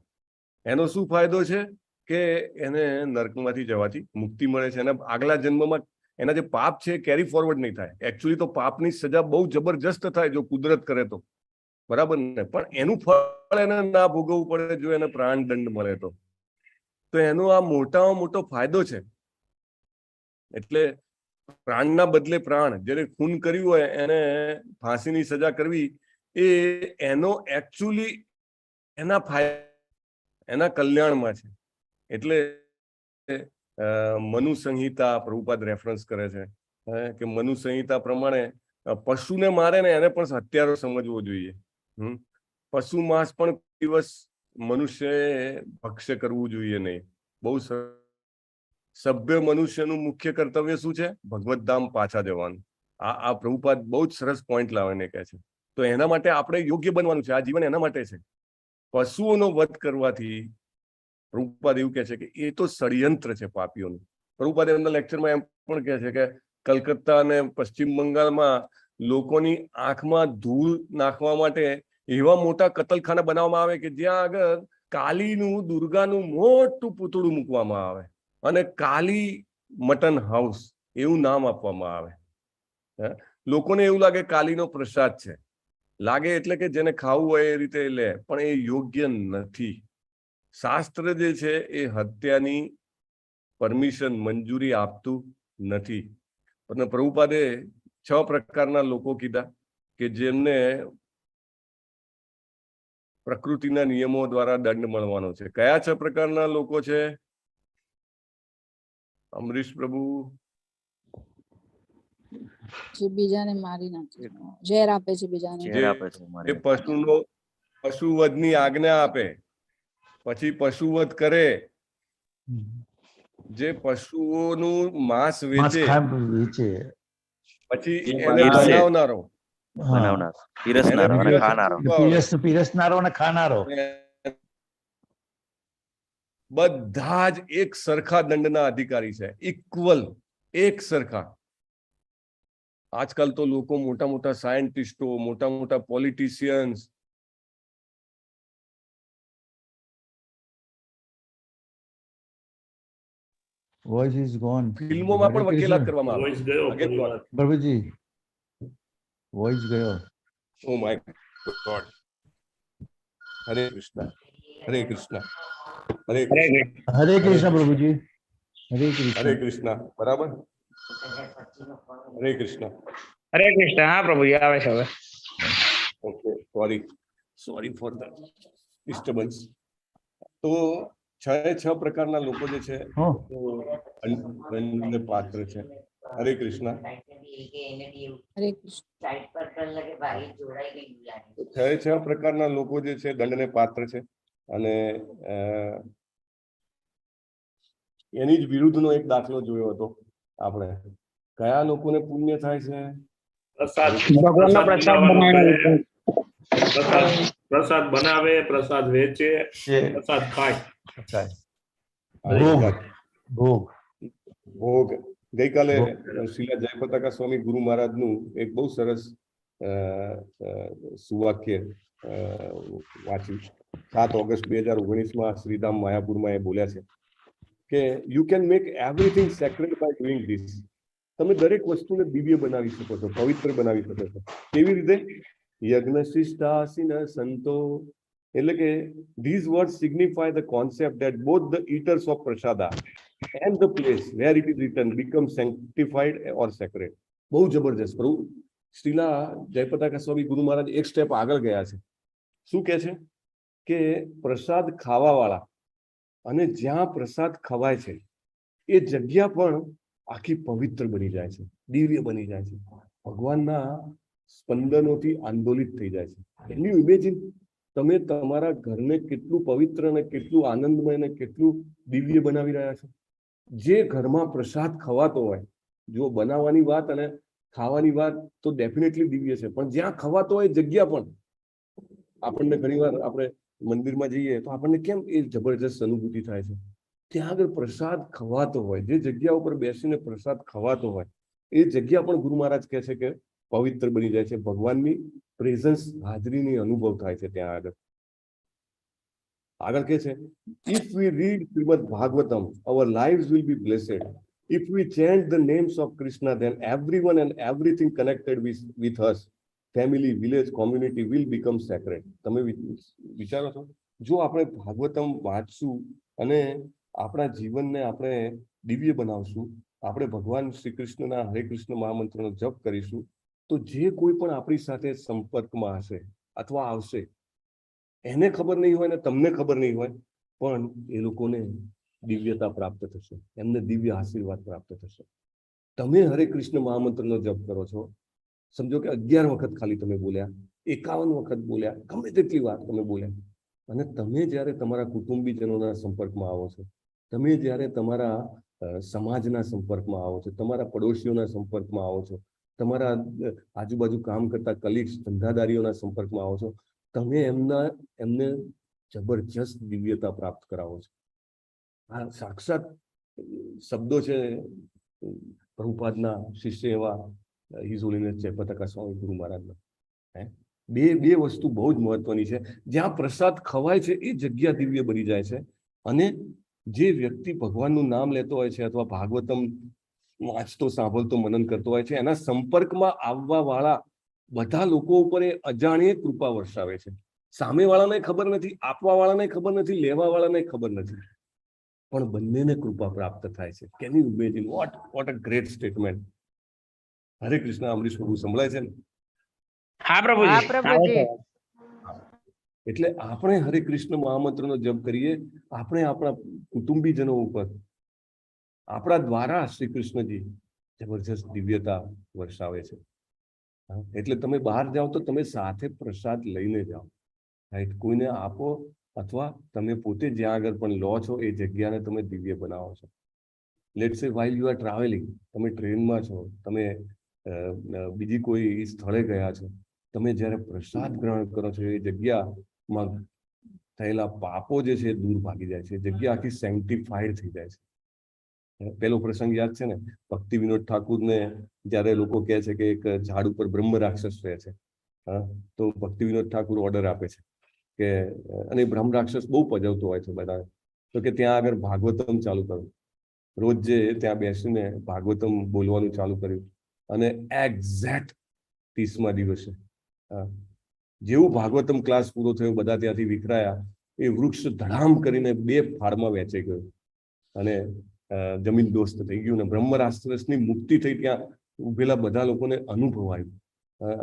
એનો શું ફાયદો છે કે એને નરકમાંથી જવાથી મુક્તિ મળે છે. એના આગલા જન્મમાં એના જે પાપ છે કેરી ફોરવર્ડ નહીં થાય. એકચ્યુઅલી તો પાપની સજા બહુ જબરજસ્ત થાય જો કુદરત કરે તો, બરાબર ને? પણ એનું ફળ એને ના ભોગવવું પડે જો એને પ્રાણ દંડ મળે તો એનો આ મોટામાં મોટો ફાયદો છે. એટલે પ્રાણના બદલે પ્રાણ, જેને ખૂન કર્યું હોય એને ફાંસીની સજા કરવી, એ એનો એકચ્યુઅલી એના કલ્યાણમાં છે. એટલે મનુ સંહિતા પ્રભુપાદ રેફરન્સ કરે છે કે મનુ સંહિતા પ્રમાણે પશુને મારે ને એને પણ હત્યારો સમજવો જોઈએ. પશુ માંસ પણ દિવસ મનુષ્યએ ભક્ષ્ય કરવું જોઈએ નહીં. બહુ સભ્ય મનુષ્યનું મુખ્ય કર્તવ્ય શું છે? ભગવત ધામ પાછા જવાનું. આ પ્રભુપાદ બહુ જ સરસ પોઈન્ટ લાવીને કહે છે. તો એના માટે આપણે યોગ્ય બનવાનું છે. આ જીવન એના માટે છે. પશુઓનો વધ કરવાથી પ્રભુપાદ એવું કહે છે કે એ તો ષડયંત્ર છે પાપીઓનું. પ્રભુપાદ એમના લેક્ચરમાં એમ પણ કહે છે કે કલકત્તા અને પશ્ચિમ બંગાળમાં લોકોની આંખમાં ધૂળ નાખવા માટે એવા મોટા કતલખાના બનાવવામાં આવે કે જ્યાં આગળ કાલીનું, દુર્ગાનું મોટું પૂતળું મૂકવામાં આવે અને કાલી મટન હાઉસ એવું નામ આપવામાં આવે. લોકોને એવું લાગે કાલીનો પ્રસાદ છે. લાગે એટલે કે જેને ખાવું હોય એ રીતે લે, પણ એ યોગ્ય નથી. શાસ્ત્ર જે છે એ હત્યાની પરમિશન, મંજૂરી આપતું નથી. પણ પ્રભુપાદે 6 પ્રકારના લોકો કીધા કે જેમને પ્રકૃતિના નિયમો દ્વારા દંડ મળવાનો છે. કયા 6 પ્રકારના લોકો છે? અમરીશ પ્રભુ. જે બીજાને મારી નાખે, ઝેર આપે છે બીજાને, જે પશુવધની આજ્ઞા આપે, પછી પશુવધ કરે, જે પશુઓનું માંસ વેચે, પછી એને બનાવનારો, પીરસનારો અને ખાનારો, બધા જ એક સરખા દંડના અધિકારી છે. ઇક્વલ, એક સરખા. આજકાલ તો લોકો મોટા મોટા સાયન્ટિસ્ટો, મોટા મોટા પોલિટિશિયન્સ, વોઇસ ઇઝ ગોન. ફિલ્મોમાં પણ વકીલાત કરવામાં આવે. પ્રભુજી વોઇસ ગયો. Oh my God. હરે કૃષ્ણ, હરે કૃષ્ણ, હરે કૃષ્ણ, હરે કૃષ્ણ પ્રભુજી, હરે કૃષ્ણ. હરે કૃષ્ણ. બરાબર. હરે કૃષ્ણ, હરે કૃષ્ણ. હા પ્રભુજી, આવે છે હવે. Okay, sorry for the disturbance. તો 6 પ્રકારના લોકો જે છે દંડને પાત્ર છે. હરે કૃષ્ણ. હરે કૃષ્ણ. 6 પ્રકારના લોકો જે છે દંડને પાત્ર છે. અને એની જ વિરુદ્ધનો એક દાખલો જોયો હતો આપણે. કયા લોકોને પુણ્ય થાય છે? ભગવાનનો પ્રસાદ બનાવીને પ્રસાદ બનાવે, પ્રસાદ વેચે, પ્રસાદ ખાય. ભોગ. ગઈકાલે શ્રીલા જયપતાકા સ્વામી ગુરુ મહારાજનું એક બહુ સરસ સુવાક્ય વાંચ્યું. 7 ઓગસ્ટ 2019 શ્રીધામ માયાપુરમાં એ બોલ્યા છે કે you can make everything sacred by doing this. તમે દરેક વસ્તુને દિવ્ય બનાવી શકો છો, પવિત્ર બનાવી શકો છો. કેવી રીતે? યજ્ઞ શિષ્ટાસીન સંતો. એટલે કે these words signify the concept that both the eaters of prasada and the place where it is written become sanctified or sacred. બહુ જબરજસ્ત. પ્રભુ શ્રીલા જયપતાકા સ્વામી ગુરુ મહારાજ એક સ્ટેપ આગળ ગયા છે. શું કહે છે કે પ્રસાદ ખાવા વાળા અને જ્યાં પ્રસાદ ખવાય છે એ જગ્યા પણ આખી પવિત્ર બની જાય છે, દિવ્ય બની જાય છે, ભગવાનના સ્પંદનોથી આંદોલિત થઈ જાય છે. Can you imagine? તમે તમારા ઘરને કેટલું પવિત્ર અને કેટલું આનંદમય અને કેટલું દિવ્ય બનાવી રહ્યા છો. જે ઘરમાં પ્રસાદ ખવાતો હોય, જો બનાવવાની વાત અને ખાવાની વાત તો ડેફિનેટલી દિવ્ય છે, પણ જ્યાં ખવાતો હોય જગ્યા પણ આપણને ઘણીવાર આપણે મંદિરમાં જઈએ તો આપણને કેમ એ જબરજસ્ત અનુભૂતિ થાય છે. ત્યાં આગળ પ્રસાદ ખવાતો હોય, જે જગ્યા ઉપર બેસીને પ્રસાદ ખવાતો હોય એ જગ્યા પણ ગુરુ મહારાજ કહે છે કે પવિત્ર બની જાય છે. ભગવાનની પ્રેઝન્સ, હાજરીની અનુભવ થાય છે ત્યાં આગળ. આગળ કહે છે, if V read Shrimad Bhagavatam our lives will be blessed. If we chant the names of Krishna, then everyone and everything connected with us, family, village, community will become sacred. તમે વિચારો છો, જો આપણે ભાગવતમ વાંચશું અને આપણા જીવનને આપણે દિવ્ય બનાવશું આપણે ભગવાન શ્રી કૃષ્ણના હરે કૃષ્ણ મહામંત્રનો જપ કરીશું તો જે કોઈ પણ આપણી સાથે સંપર્કમાં હશે અથવા આવશે, એને ખબર નહીં હોય ને તમને ખબર નહીં હોય, પણ એ લોકોને દિવ્યતા પ્રાપ્ત થશે, એમને દિવ્ય આશીર્વાદ પ્રાપ્ત થશે. તમે હરે કૃષ્ણ મહામંત્રનો જપ કરો છો, સમજો કે 11 વખત ખાલી તમે બોલ્યા, 51 વખત બોલ્યા, ગમે તેટલી વાત તમે બોલ્યા, અને તમે જ્યારે તમારા કુટુંબીજનોના સંપર્કમાં આવો છો, તમે જ્યારે તમારા સમાજના સંપર્કમાં આવો છો, તમારા પડોશીઓના સંપર્કમાં આવો છો, તમારા આજુબાજુ કામ કરતા કલીગ્સ ધંધાદારીઓના સંપર્કમાં આવો છો, તમે એમને જબરજસ્ત દિવ્યતા પ્રાપ્ત કરાવો છો. આ સાક્ષાત શબ્દો છે પ્રભુપાદના શિષ્ય એવા હિઝ હોલીનેસ જયપ્રતાકા સ્વામી ગુરુ મહારાજના. બે વસ્તુ બહુ જ મહત્વની છે. જ્યાં પ્રસાદ ખવાય છે એ જગ્યા દિવ્ય બની જાય છે, અને જે વ્યક્તિ ભગવાનનું નામ લેતો હોય છે અથવા ભાગવતમ વાંચતો સાંભળતો મનન કરતો હોય છે, એના સંપર્કમાં આવવા વાળા બધા લોકો ઉપર એ અજાણીએ કૃપા વરસાવે છે. સામેવાળાને ખબર નથી, આપવા વાળાને ખબર નથી, લેવા વાળાને ખબર નથી, પણ બંનેને કૃપા પ્રાપ્ત થાય છે. Can you imagine what a great statement. હરે કૃષ્ણ. અમરીશ પ્રભુ સંભળાય છે ને? હા પ્રભુજી. હા પ્રભુજી. એટલે આપણે હરે કૃષ્ણ મહામંત્રનો જપ કરીએ, આપણે આપણા કુટુંબીજનો ઉપર આપણા દ્વારા શ્રી કૃષ્ણજી જબરજસ્ત દિવ્યતા વરસાવે છે. એટલે તમે બહાર જાઓ તો તમે સાથે પ્રસાદ લઈને જાઓ, રાઈટ? કોઈને આપો અથવા તમે પોતે જ્યાં આગળ પણ લો છો એ જગ્યાને તમે દિવ્ય બનાવો છો. લેટ્સ સે વાઇલ યુ આર ટ્રાવેલિંગ, તમે ટ્રેનમાં છો, તમે બીજી કોઈ સ્થળે ગયા છો, તમે જ્યારે પ્રસાદ ગ્રહણ કરો છો એ જગ્યામાં થયેલા પાપો જે છે દૂર ભાગી જાય છે, જગ્યા આખી સેન્ટિફાઈડ થઈ જાય છે. પેલો પ્રસંગ યાદ છે ને, ભક્તિ વિનોદ ઠાકુરને જ્યારે લોકો કહે છે કે એક ઝાડ ઉપર બ્રહ્મ રાક્ષસ રહે છે, તો ભક્તિ વિનોદ ઠાકુર ઓર્ડર આપે છે કે, અને બ્રહ્મ રાક્ષસ બહુ પજવતો હોય છે બધા, તો કે ત્યાં આગળ ભાગવતમ ચાલુ કરો. રોજ જે ત્યાં બેસીને ભાગવતમ બોલવાનું ચાલુ કર્યું, અને એક્ઝેક્ટ 30મા દિવસે જેવું ભાગવતમ ક્લાસ પૂરો થયો, બધા ત્યાંથી વિખરાયા, એ વૃક્ષ ધડામ કરીને 2 ફાળમાં વહેંચાઈ ગયું અને જમીન દોસ્ત થઈ ગયું, ને બ્રહ્મ રાક્ષસની મુક્તિ થઈ. ત્યાં ઉભેલા બધા લોકોને અનુભવાયું,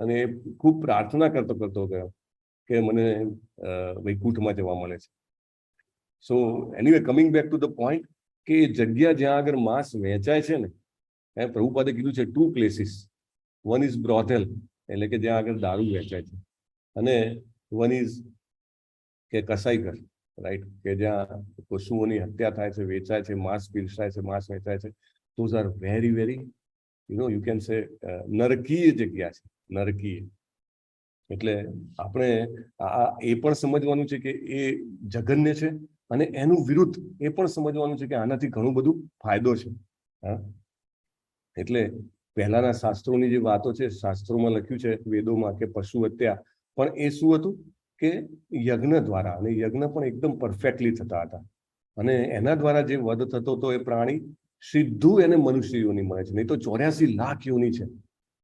અને ખૂબ પ્રાર્થના કરતો ગયો કે મને વૈકુંઠમાં જવા મળે છે. So anyway, coming back to the point, કે જગ્યા જ્યાં આગળ માંસ વહેંચાય છે ને, પ્રભુપાદે કીધું છે 2 places. વન ઇઝ બ્રોથેલ, એટલે કે જ્યાં આગળ દારૂ વહેંચાય છે, અને વન ઇઝ કે કસાઈઘર, રાઈટ, કે જ્યાં પશુઓની હત્યા થાય છે, વેચાય છે, માંસ પીરસાય છે, માંસ વેચાય છે. Those are very very you can say નરકીય જગ્યા છે, નરકીય. એટલે આપણે એ પણ સમજવાનું છે કે એ જઘન્ય છે, અને એનું વિરુદ્ધ એ પણ સમજવાનું છે કે આનાથી ઘણું બધું ફાયદો છે. એટલે પહેલાના શાસ્ત્રોની જે વાતો છે, શાસ્ત્રોમાં લખ્યું છે વેદોમાં કે પશુ હત્યા, પણ એ શું હતું કે યજ્ઞ દ્વારા, અને યજ્ઞ પણ એકદમ પરફેક્ટલી થતા હતા, અને એના દ્વારા જે વધ થતો હતો એ પ્રાણી સીધું એને મનુષ્ય યોની મળે છે. નહીં તો 84 લાખ યોની છે,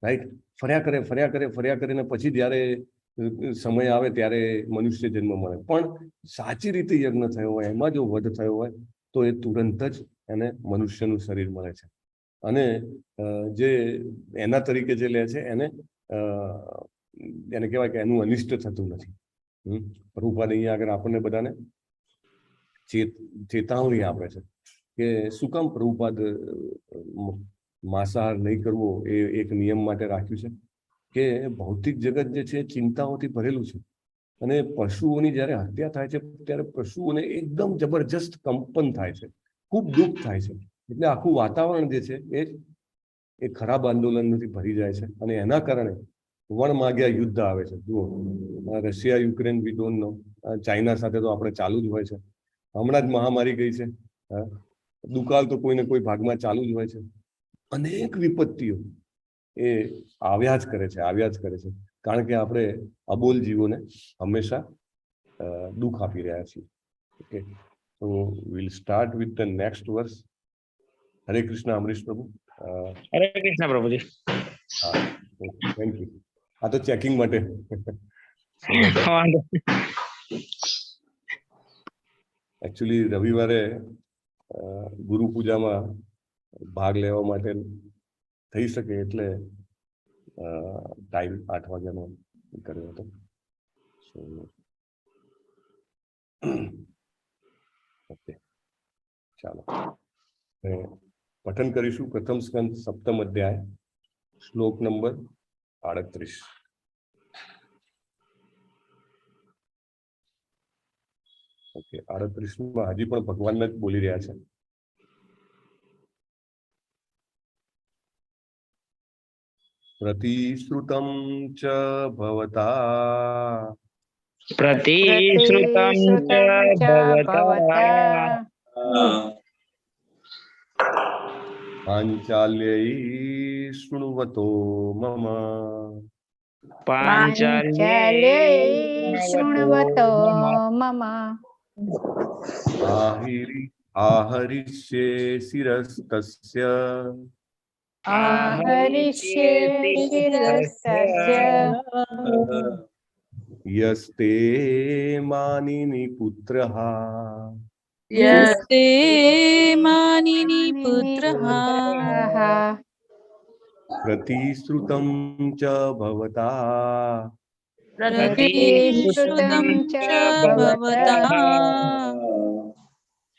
રાઈટ? ફર્યા કરે ને પછી જ્યારે સમય આવે ત્યારે મનુષ્ય જન્મ મળે. પણ સાચી રીતે યજ્ઞ થયો હોય, એમાં જો વધ થયો હોય, તો એ તુરંત જ એને મનુષ્યનું શરીર મળે છે, અને જે એના તરીકે જે લે છે એને કહેવાય કે એનું અનિષ્ટ થતું નથી. પ્રભુપાદ અહીંયા આગળ આપણને બધાને ચેતવણી આપે છે કે શું કામ પ્રભુપાદ માંસાહાર નહીં કરવો એ એક નિયમ માટે રાખ્યું છે, કે ભૌતિક જગત જે છે ચિંતાઓથી ભરેલું છે, અને પશુઓની જ્યારે હત્યા થાય છે ત્યારે પશુઓને એકદમ જબરજસ્ત કંપન થાય છે, ખૂબ દુઃખ થાય છે. એટલે આખું વાતાવરણ જે છે એ ખરાબ આંદોલનથી ભરી જાય છે, અને એના કારણે વણમાગ્યા યુદ્ધ આવે છે. જુઓ, Russia Ukraine we don't know, China સાથે તો આપણે ચાલુ જ હોય છે, હમણાં જ મહામારી ગઈ છે, દુકાળ તો કોઈને કોઈ ભાગમાં ચાલુ જ હોય છે. અનેક વિપત્તિઓ એ આવ્યા જ કરે છે, કારણ કે આપણે અબોલ જીવોને હંમેશા દુઃખ આપી રહ્યા છીએ. ઓકે, તો will start with the next verse. Hare Krishna Amrish પ્રભુ. હરે કૃષ્ણ પ્રભુજી. હા, થેન્ક યુ. આ તો ચેકિંગ માટે. એકચ્યુઅલી રવિવારે ગુરુ પૂજામાં ભાગ લેવા માટે થઈ શકે એટલે ટાઈમ 8 વાગ્યાનો કર્યો હતો. ઓકે, ચાલો પઠન કરીશું. પ્રથમ સ્કંદ સપ્તમ અધ્યાય શ્લોક નંબર 38. ઓકે, 38 હજી પણ ભગવાન જ બોલી રહ્યા છે. प्रतिश्रुतं च भवता प्रतिश्रुतं च भवता पाञ्चाल्यै शृण्वतो मम पाञ्चाल्ये शृण्वतो मम आहरिष्ये शिरस्तस्य आहरिष्ये शिरस्तस्य यस्ते मानिनि पुत्रः यस्ते मानिनि पुत्रः प्रतिश्रुतं च भवता प्रतिश्रुतं च भवता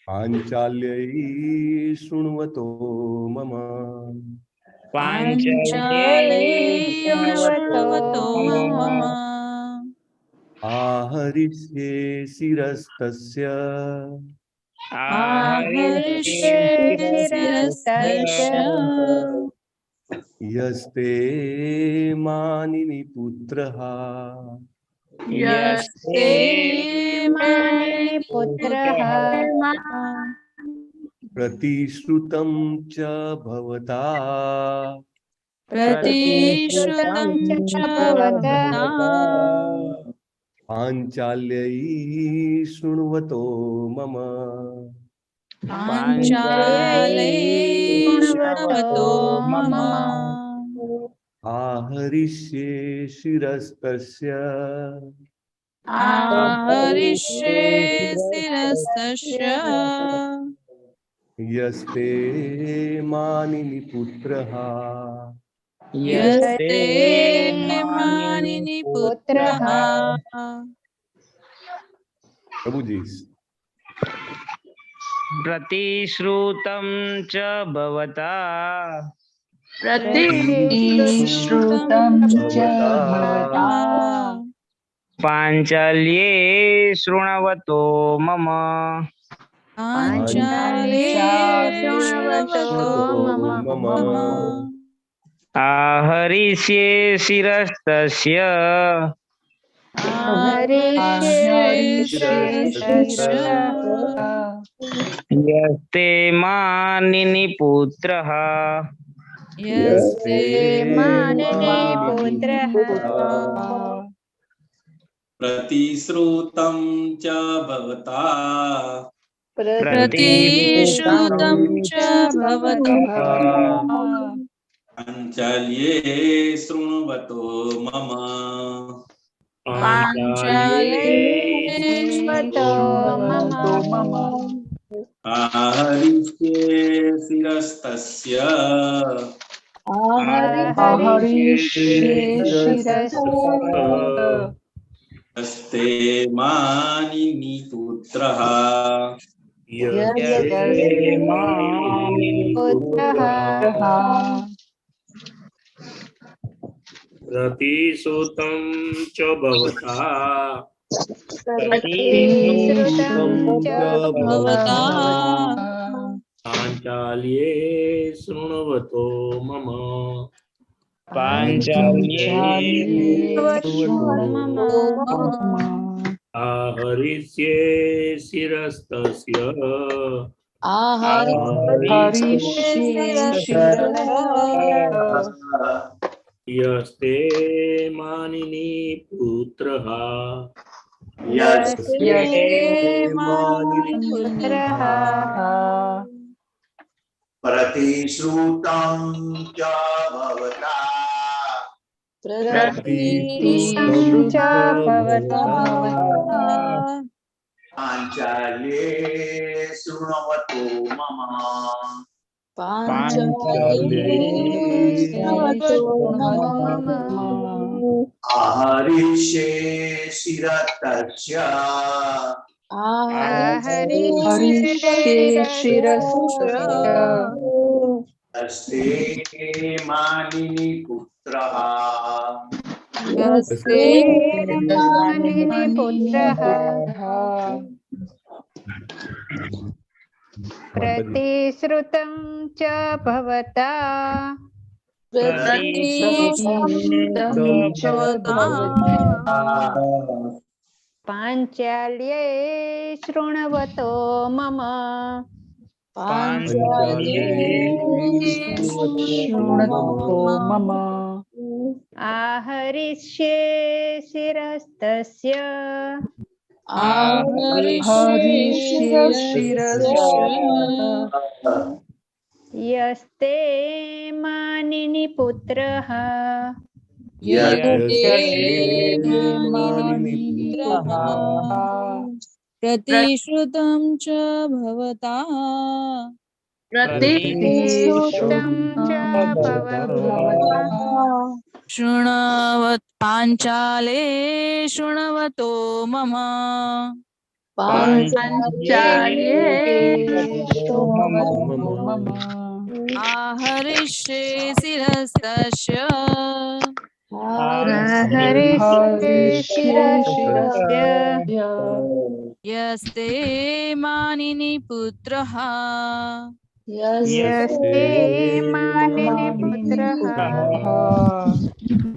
पाञ्चाल्यै शृण्वतो मम पाञ्चाल्ये शृण्वतो मम आहरिष्ये शिरस्तस्य आहरिष्ये शिरस्तस्य यस्ते मानिनि पुत्रः यस्ते मानिनि पुत्रः प्रतिश्रुतं च भवता प्रतिश्रुतं च भवता पाञ्चाल्यै शृण्वतो मम पाञ्चाल्ये शृण्वतो मम आहरिष्ये शिरस्तस्य आहरिष्ये शिरस्तस्य यस्ते मानिनि पुत्रः यस्ते मानिनि पुत्रः प्रभु जी. प्रतिश्रुतं च भवता प्रतिश्रुतं च भवता पाञ्चाल्ये शृण्वतो मम पाञ्चाल्ये शृण्वतो मम आहरिष्ये शिरस्तस्य यस्ते मानिनि पुत्रः यस्ते मानिनि पुत्रः प्रतिश्रुतं च भवता प्रतिश्रुतं च भवता पाञ्चाल्ये शृण्वतो मम पाञ्चाल्ये शृण्वतो मम आहरिष्ये शिरस्तस्य यस्ते मानिनि पुत्रः प्रतिश्रुतं च भवता पाञ्चाल्ये शृण्वतो मम आहरिष्ये शिरस्तस्य यस्ते मानिनि पुत्रः प्रतिश्रुतं च भवता पाञ्चाल्ये शृण्वतो मम आहरिष्ये शिरस्तस्य अस्ते मानिनी पुत्रः प्रतिश्रुतं च भवता पाञ्चाल्ये शृण्वतो मम आहरिष्ये शिरस्तस्य यस्ते मानिनी पुत्रः प्रतिश्रुतं च भवता शृण्वत् पाञ्चाले शृण्वतो मम आहरिष्ये शिरस्तस्य यस्ते मानिनी पुत्रः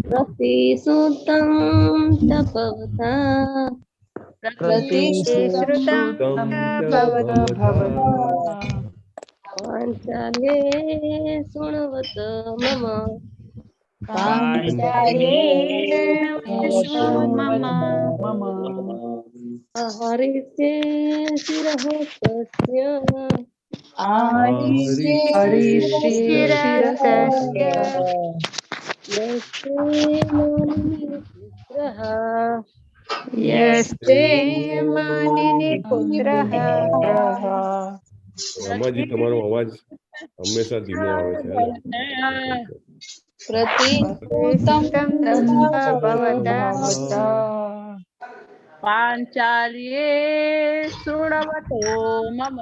प्रतिश्रुतं च भवता पाञ्चाल्ये शृण्वतो मम आहरिष्ये शिरस्तस्य यस्ते मानिनी पुत्रः રમાજી તમારો અવાજ હંમેશા ધીમો આવે છે पाञ्चाल्ये शृण्वतो मम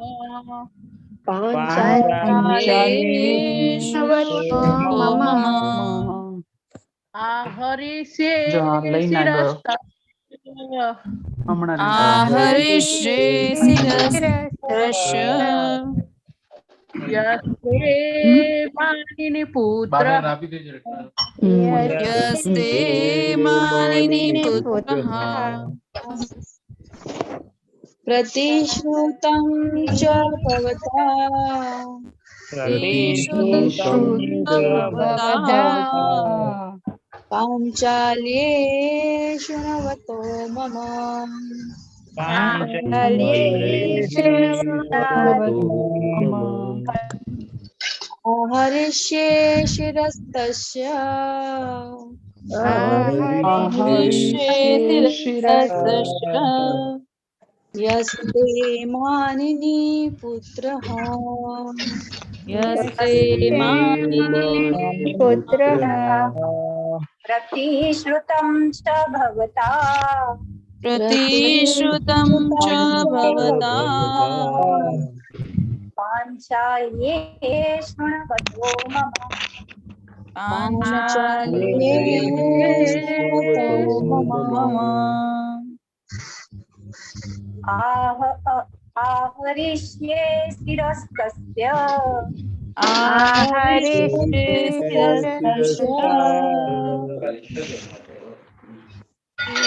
आहरिष्ये शिरस्तस्य यस्ते मानिनी पुत्रः प्रतिश्रुतं च भवता पाञ्चाल्ये शृण्वतो मम आहरिष्ये शिरस्तस्य यस्ते मानिनी पुत्रः प्रतिश्रुतं च भवता पाञ्चाल्ये शृण्वतो मम आहरिष्ये शिरस्तस्य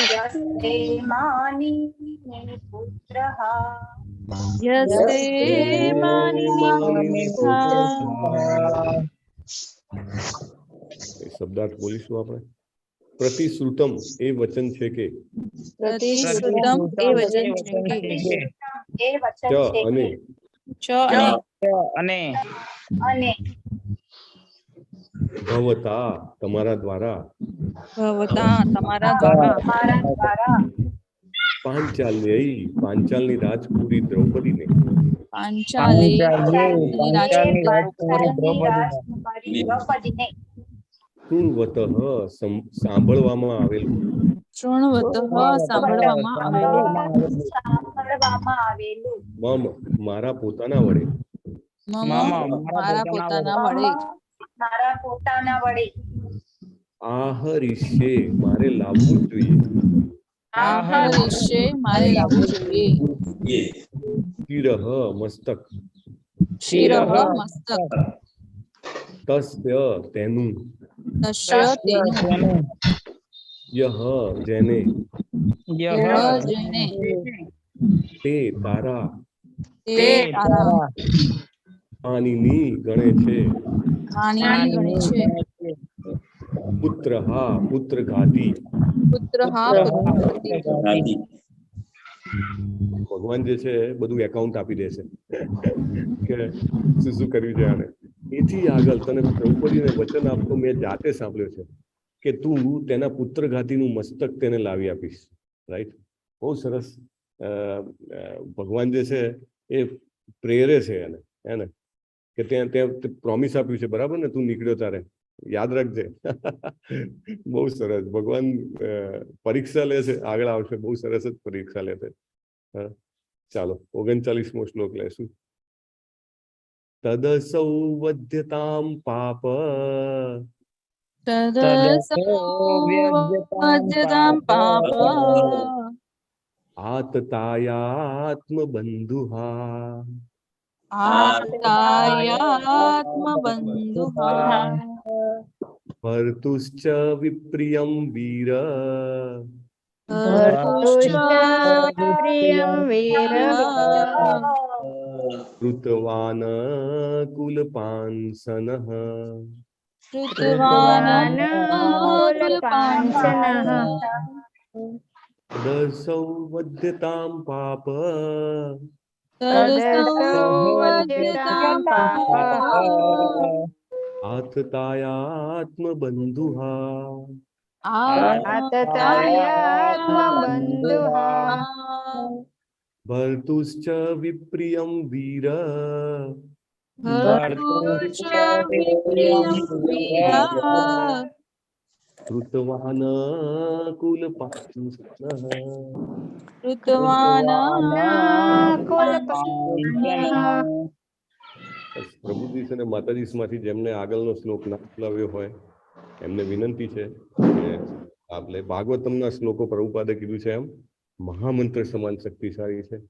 यस्ते मानिनी पुत्रः શબ્દાર્થ બોલીશું આપણે પ્રતિશ્રુતમ એ વચન છે કે ભવતા તમારા દ્વારા પાંચાલ્ય પાંચાલની રાજકુમારી દ્રૌપદીને પાંચાલે પાંચાલ્યે રાજકુમારી રાજકુમારી દ્રૌપદીને શૃણવતઃ સાંભળવામાં આવેલું. શૃણવતઃ સાંભળવામાં આવેલું. સાંભળવામાં આવેલું. મમ મારા પોતાના વડે. મમ મારા પોતાના વડે. મારા પોતાના વડે. આહરિષ્યે મારે લાવવું જ જોઈએ. આહરિષ્યે મારે લાવવું જોઈએ. શિરઃ મસ્તક. શિરઃ મસ્તક. તસ્ય તેનું. તસ્ય તેનું. યહ જેને. યહ જેને. તે તારા. તે તારા. પાણીની ગણે છે. હાનિની ગણે છે. પુત્રહા પુત્ર ઘાતી. પુત્રહા પુત્ર ઘાતી. ભગવાન જે છે બધું એકાઉન્ટ આપી દે છે કે શું શું કર્યું છે આને. એથી આગળ તને દ્રૌપદીને વચન આપતો મેં જાતે સાંભળ્યો છે કે તું તેના પુત્ર ઘાતીનું મસ્તક તેને લાવી આપીશ. રાઈટ, બહુ સરસ. ભગવાન જે છે એ પ્રેરે છે એને, એને કે ત્યાં પ્રોમિસ આપ્યું છે, બરાબર ને? તું નીકળ્યો તારે યાદ રાખજે. બહુ સરસ. ભગવાન પરીક્ષા લે છે, આગળ આવશે. બહુ સરસ જ પરીક્ષા લે છે. ચાલો 39મો શ્લોક લેશું. તદસૌ વધ્યતામ પાપ. તદસૌ પાપ. આતતાયાત્મ બંધુહા. આતતાયાત્મ બંધુહા. ભર્તુશ્ચ વિપ્રિયમ વીર. કૃતવાન કુલપાંસનઃ. તદસૌ વધ્યતામ પાપ. આતતાયાત્મ બંધુહા. ભર્તુશ્ચ વિપ્રિયમ વીર. કૃતવાન કુલપાંસનઃ. પ્રભુજી અને માતાજી માંથી જેમને આગળનો શ્લોક ના લાવ્યો હોય એમને વિનંતી છે કે આપણે ભાગવતમના શ્લોકો પ્રભુપાદે કીધું છે એમ મહામંત્ર સમાન શક્તિશાળી છે.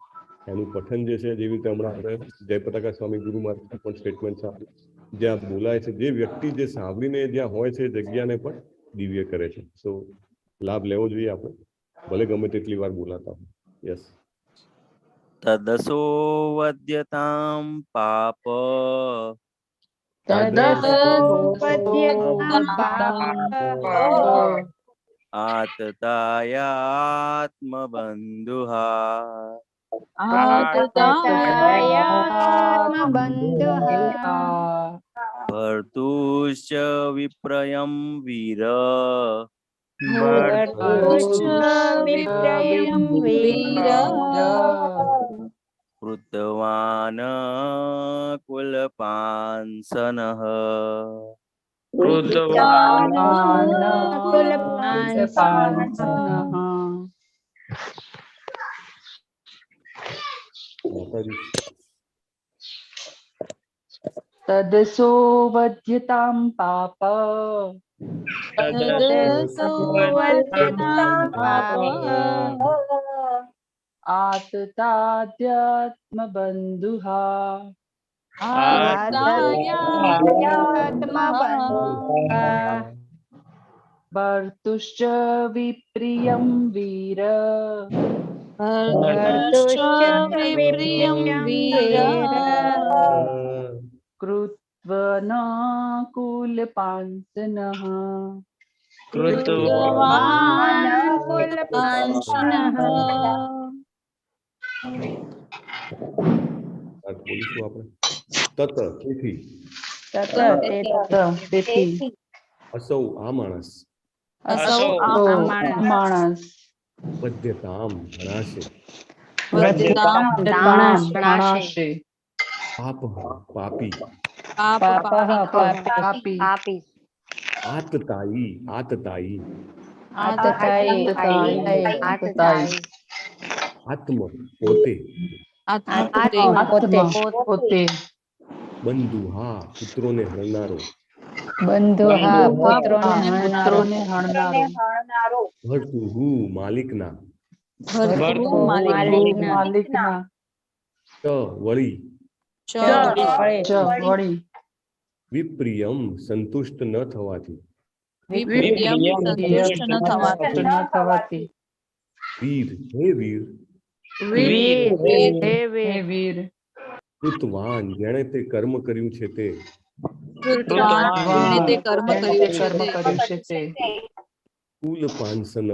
એનું પઠન જે છે, જેવી રીતે હમણાં આપણે જયપતાકા સ્વામી ગુરુ મહારાજ પણ સ્ટેટમેન્ટ સાંભળ્યું, જ્યાં બોલાય છે, જે વ્યક્તિ જે સાંભળીને જ્યાં હોય છે જગ્યાને પણ દિવ્ય કરે છે. સો લાભ લેવો જોઈએ આપણે, ભલે ગમે તેટલી વાર બોલાતા હોય. યસ. તદસો વદ્યતામ પાપ. આતતાયાત્મ બંધુહા. ભર્તુશ્ચ વિપ્રયમ વીર. કૃતવાન કુલપાંસનઃ. તદસો વધ્યતામ પાપ. આતતાદ્યાત્મ બંધુહા. ભર્તુશ્ચ વિપ્રિયમ વીર. કૃત્વન કુલપાંસનઃ. બોલીશું આપણે. તત તેથી. અસૌ આ માણસ. વધ્યતામ ભણાશે. પાપ પાપી પાપઃ પાપી પાપી આતતાયી આતતાયી આતતાયી આત્મ પોતે આત્મા પોતે બંધુહા પુત્રોને હણનારો બંધુહા પુત્રોને હણનારો હણનારો ભર્તુહુ માલિકના ભર્તુહુ માલિકના ચ વળી વળી વિપ્રિયમ સંતુષ્ટ ન થવાથી સંતુષ્ટ ન થવાથી વીર હે વીર હે વીર કૃતવાન જેણે તે કર્મ કર્યું છે તે જેણે તે કર્મ કર્યું છે તે કુલ પાંસન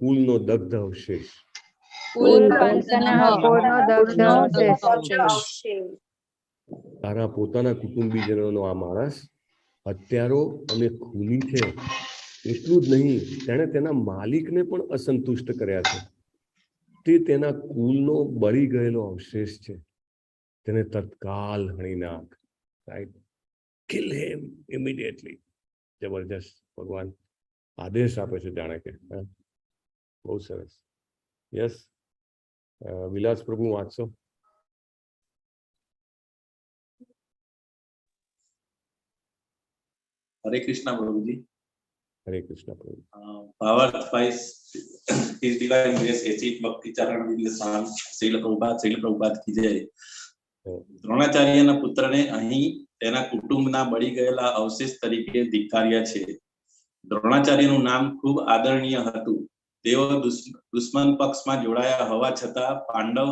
કુલનો દગ્ધ અવશેષ તારા પોતાના કુટુંબીજનોનો આ માણસ હત્યારો અને ખૂની છે. એટલું જ નહીં, તેણે તેના માલિકને પણ અસંતુષ્ટ કર્યા છે. તે તેના કુલનો બળી ગયેલો અવશેષ છે. તેને તત્કાલ હણી નાખ. રાઈટ, કિલ હિમ ઇમિડિયેટલી. જબરજસ્ત ભગવાન આદેશ આપે છે, જાણે કે. બહુ સરસ. યસ, વિલાસ પ્રભુ વાંચશો. હરે કૃષ્ણ પ્રભુજી. હરે કૃષ્ણ પ્રભુ. ભાવાર્થ વાઇઝ His Divine Grace એચિત ભક્તિ ચરણ વિંદ સામ શ્રીલ પ્રભુપાદ કી જય. દ્રોણાચાર્યના પુત્રને અહીં તેના કુટુંબના બળી ગયેલા અવશેષ તરીકે ધિક્કાર્યા છે. દ્રોણાચાર્યનું નામ ખૂબ આદરણીય હતું. તેઓ દુશ્મન પક્ષમાં જોડાયા હોવા છતાં પાંડવ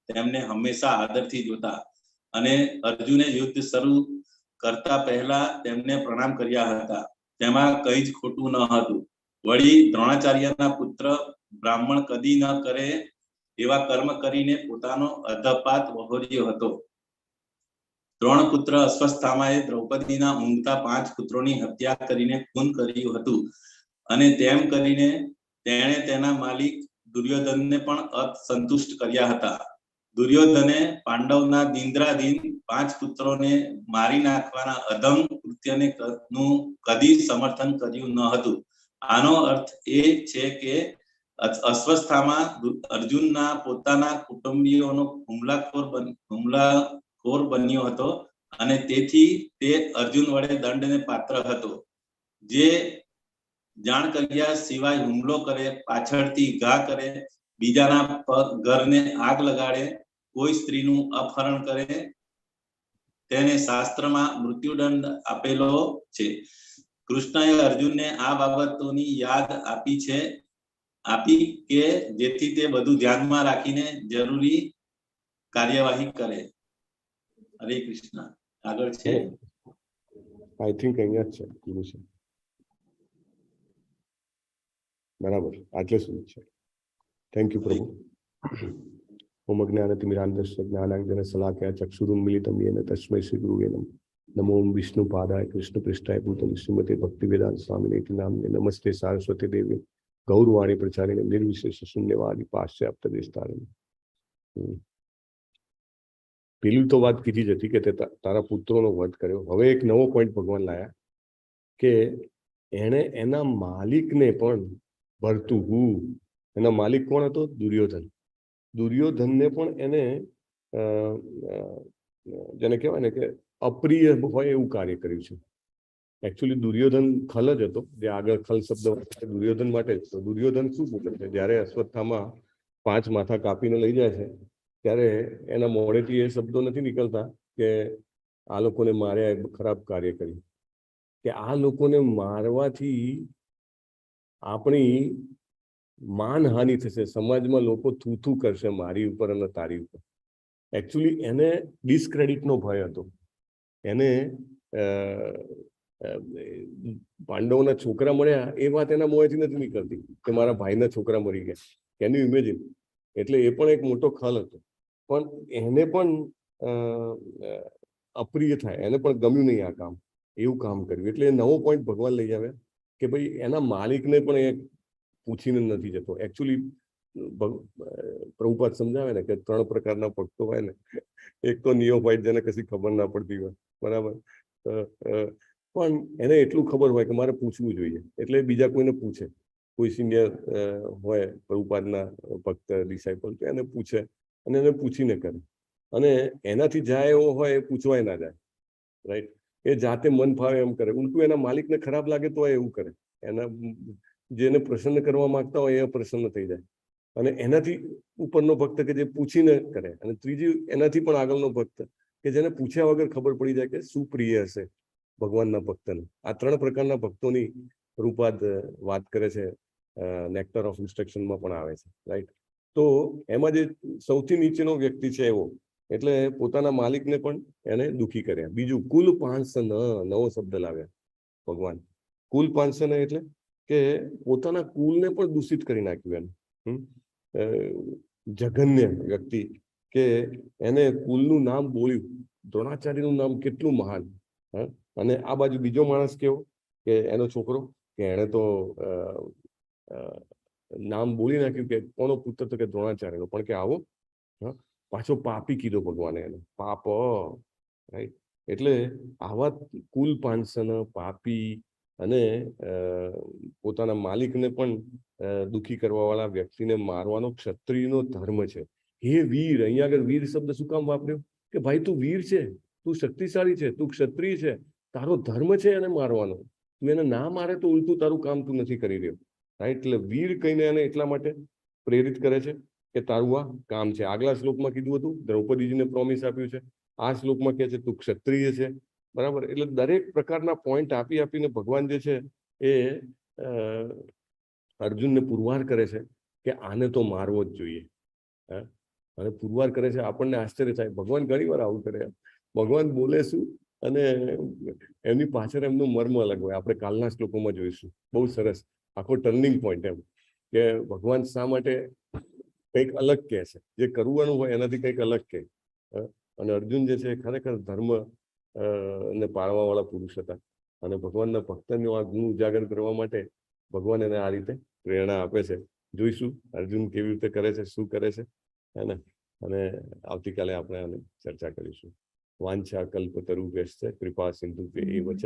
તેમને હંમેશા આદરથી જોતા અને અર્જુને યુદ્ધ શરૂ કરતા પહેલા તેમને પ્રણામ કર્યા હતા. તેમાં કંઈ જ ખોટું ન હતું. વળી દ્રોણાચાર્યના પુત્ર બ્રાહ્મણ કદી ન કરે એવા કર્મ કરીને પોતાનો અધપાત વહોર્યો હતો. દ્રોણ પુત્ર અશ્વસ્થામાએ દ્રૌપદીના ઊંઘતા 5 પુત્રોની હત્યા કરીને ખૂન કર્યું હતું અને તેમ કરીને તેણે તેના માલિક દુર્યોધનને પણ અસંતુષ્ટ કર્યા હતા. દુર્યોધને પાંડવના નિંદ્રાધીન 5 પુત્રોને મારી નાખવાના અધમ કૃત્યને કદી સમર્થન કર્યું ન હતું. આનો અર્થ એ છે કે અશ્વસ્થામાં અર્જુનના પોતાના કુટુંબીઓનો હુમલાખોર બન્યો હતો અને તેથી તે અર્જુન વડે દંડને પાત્ર હતો. જે જાણ કર્યા સિવાય હુમલો કરે, પાછળથી ઘા કરે, બીજાના ઘરને આગ લગાડે, કોઈ સ્ત્રીનું અપહરણ કરે, તેને શાસ્ત્રમાં મૃત્યુદંડ આપેલો છે. કૃષ્ણએ અર્જુનને આ બાબતોની યાદ આપી કે જેથી તે બધું ધ્યાનમાં રાખીને જરૂરી કાર્યવાહી કરે. હરે કૃષ્ણ. આગળ છે, આઈ થિંક અહીંયા જ છે. બરાબર, આટલે સુધી છે. થેન્ક યુ પ્રભુ. ઓમ જ્ઞાનતિમિરાંધસ્ય જ્ઞાનાંજન શલાકયા ચક્ષુરુન્મિલિતમ યેન તસ્મૈ શ્રી ગુરુવે નમઃ. નમો વિષ્ણુપાદાય કૃષ્ણપૃષ્ઠાય ભૂતલે શ્રીમતે ભક્તિવેદાંત સ્વામિને નામને. નમસ્તે સારસ્વતી દેવી ગૌરવાણી પ્રચારિણે નિર્વિશેષ શૂન્યવાદી પાશ્ચાત્ય પ્રદેશતારિણે. પેલી તો વાત કીધી જ હતી કે તે તારા પુત્રોનો વધ કર્યો. હવે એક નવો પોઈન્ટ ભગવાન લાયા કે એણે એના માલિકને પણ ભર્તુહુ, એના માલિક કોણ હતો? દુર્યોધન. દુર્યોધનને પણ એને જેને કહેવાય ને કે અપ્રિય હોય એવું કાર્ય કર્યું છે. એકચ્યુઅલી દુર્યોધન ખલ જ હતો, જે આગળ ખલ શબ્દ દુર્યોધન માટે જ. તો દુર્યોધન શું બોલે છે? જ્યારે અશ્વત્થામાં 5 માથા કાપીને લઈ જાય છે ત્યારે એના મોઢેથી એ શબ્દો નથી નીકળતા કે આ લોકોને માર્યા, ખરાબ કાર્ય કર્યું. કે આ લોકોને મારવાથી આપણી માનહાનિ થશે, સમાજમાં લોકો થૂથું કરશે મારી ઉપર અને તારી ઉપર. એકચ્યુઅલી એને ડિસ્ક્રેડિટનો ભય હતો. એને પાંડવોના છોકરા મળ્યા એ વાત એના મોંથી નથી નીકળતી કે મારા ભાઈના છોકરા મરી ગયા. Can you imagine? એટલે એ પણ એક મોટો ખલ હતો. પણ એને પણ અપ્રિય થાય, એને પણ ગમ્યું નહીં આ કામ, એવું કામ કર્યું. એટલે નવો પોઈન્ટ ભગવાન લઈ આવ્યા કે ભાઈ એના માલિકને પણ એ પૂછીને નથી જતો. એકચ્યુઅલી પ્રભુપાદ સમજાવે ને કે 3 પ્રકારના ભક્તો હોય ને, એક તો નિયોફાઇટ જેને કશી ખબર ના પડતી હોય, બરાબર, પણ એને એટલું ખબર હોય કે મારે પૂછવું જોઈએ, એટલે બીજા કોઈને પૂછે. કોઈ સિનિયર હોય પ્રભુપાદના ભક્ત ડિસાઇપલ, તો એને પૂછે અને એને પૂછીને કરે. અને એનાથી જાય એવો હોય એ પૂછવાય ના જાય, રાઈટ. એ જાતે મન ફાવે એમ કરે. ઉલટું એના માલિકને ખરાબ લાગે તો એવું કરે. એના જેને પ્રસન્ન કરવા માંગતા હોય એ પ્રસન્ન થઈ જાય. અને એનાથી ઉપરનો ભક્ત કે જે પૂછીને કરે. અને ત્રીજી એનાથી પણ આગળનો ભક્ત કે જેને પૂછ્યા વગર ખબર પડી જાય કે શું પ્રિય હશે ભગવાનના ભક્તને. આ 3 પ્રકારના ભક્તોની રૂપાદ વાત કરે છે, નેક્ટર ઓફ ઇન્સ્ટ્રક્શનમાં પણ આવે છે, રાઈટ. તો એમાં જે સૌથી નીચેનો વ્યક્તિ છે એવો, એટલે પોતાના માલિકને પણ એને દુઃખી કર્યા. બીજું, કુલ 500 નવો શબ્દ લાવ્યા ભગવાન. કુલ 500 એટલે કે પોતાના કુલને પણ દૂષિત કરી નાખ્યું એમ. જઘન્ય વ્યક્તિ કે એને કુલનું નામ બોલ્યું. દ્રોણાચાર્યનું નામ કેટલું મહાન. અને આ બાજુ બીજો માણસ કેવો કે એનો છોકરો કે એને તો નામ બોલી નાખ્યું કે કોનો પુત્ર તો કે દ્રોણાચાર્યનો, પણ કે આવો પાછો પાપી કીધો ભગવાને એને, પાપ, રાઈટ. એટલે આવા કુલ 500 પાપી અને પોતાના માલિકને પણ દુઃખી કરવા વાળા વ્યક્તિને મારવાનો ક્ષત્રિયનો ધર્મ છે. હે વીર, અહીંયા આગળ વીર શબ્દ શું કામ વાપર્યો? કે ભાઈ તું વીર છે, તું શક્તિશાળી છે, તું ક્ષત્રિય છે, તારો ધર્મ છે એને મારવાનો. તું એને ના મારે તો ઉલટું તારું કામ તું નથી કરી રહ્યો, રાઈટ. એટલે વીર કહીને એને એટલા માટે પ્રેરિત કરે છે કે તારું આ કામ છે. આગલા શ્લોકમાં કીધું હતું, દ્રૌપદીજીને પ્રોમિસ આપ્યું છે. આ શ્લોકમાં કહે છે તું ક્ષત્રિય છે, બરાબર. એટલે દરેક પ્રકારના પોઈન્ટ આપી આપીને ભગવાન જે છે એ અર્જુનને પુરવાર કરે છે કે આને તો મારવો જ જોઈએ. અને પુરવાર કરે છે. આપણને આશ્ચર્ય થાય, ભગવાન ઘણી વાર આવું કરે. ભગવાન બોલે શું અને એમની પાછળ એમનું મર્મ અલગ હોય. આપણે કાલના શ્લોકોમાં જોઈશું. બહુ સરસ આખો ટર્નિંગ પોઈન્ટ એમ કે ભગવાન શા માટે કંઈક અલગ કહે છે, જે કરવાનું હોય એનાથી કંઈક અલગ કહે. અને અર્જુન જે છે ખરેખર ધર્મ ને પાળવા વાળા પુરુષ હતા. અને ભગવાનના ભક્તનો આ ગુણ ઉજાગર કરવા માટે ભગવાન એને આ રીતે પ્રેરણા આપે છે. જોઈશું અર્જુન કેવી રીતે કરે છે, શું કરે છે, હે ને. અને આવતીકાલે આપણે આની ચર્ચા કરીશું. વાંછા કલ્પતરુભ્યશ્ચ કૃપા સિંધુભ્યૈવ ચ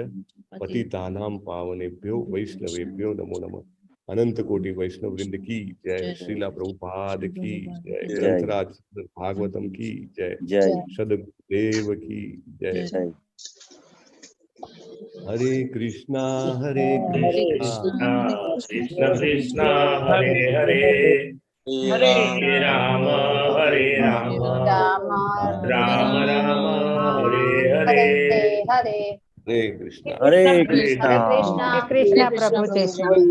પતિતાનાં પાવનેભ્યો વૈષ્ણવેભ્યો નમો નમઃ. અનંત કોટી વૈષ્ણવ વૃંદ કી જય. શ્રીલા પ્રભુપાદ કી જય. ગ્રંથરાજ ભાગવતમ કી જય. સદગુરુદેવ કી જય. હરે કૃષ્ણ હરે કૃષ્ણ કૃષ્ણ કૃષ્ણ હરે હરે, હરે રામ હરે રામ, રામ રામ હરે હરે. હરે હરે કૃષ્ણ. હરે કૃષ્ણ. કૃષ્ણ. કૃષ્ણ પ્રભુ જય શ્રી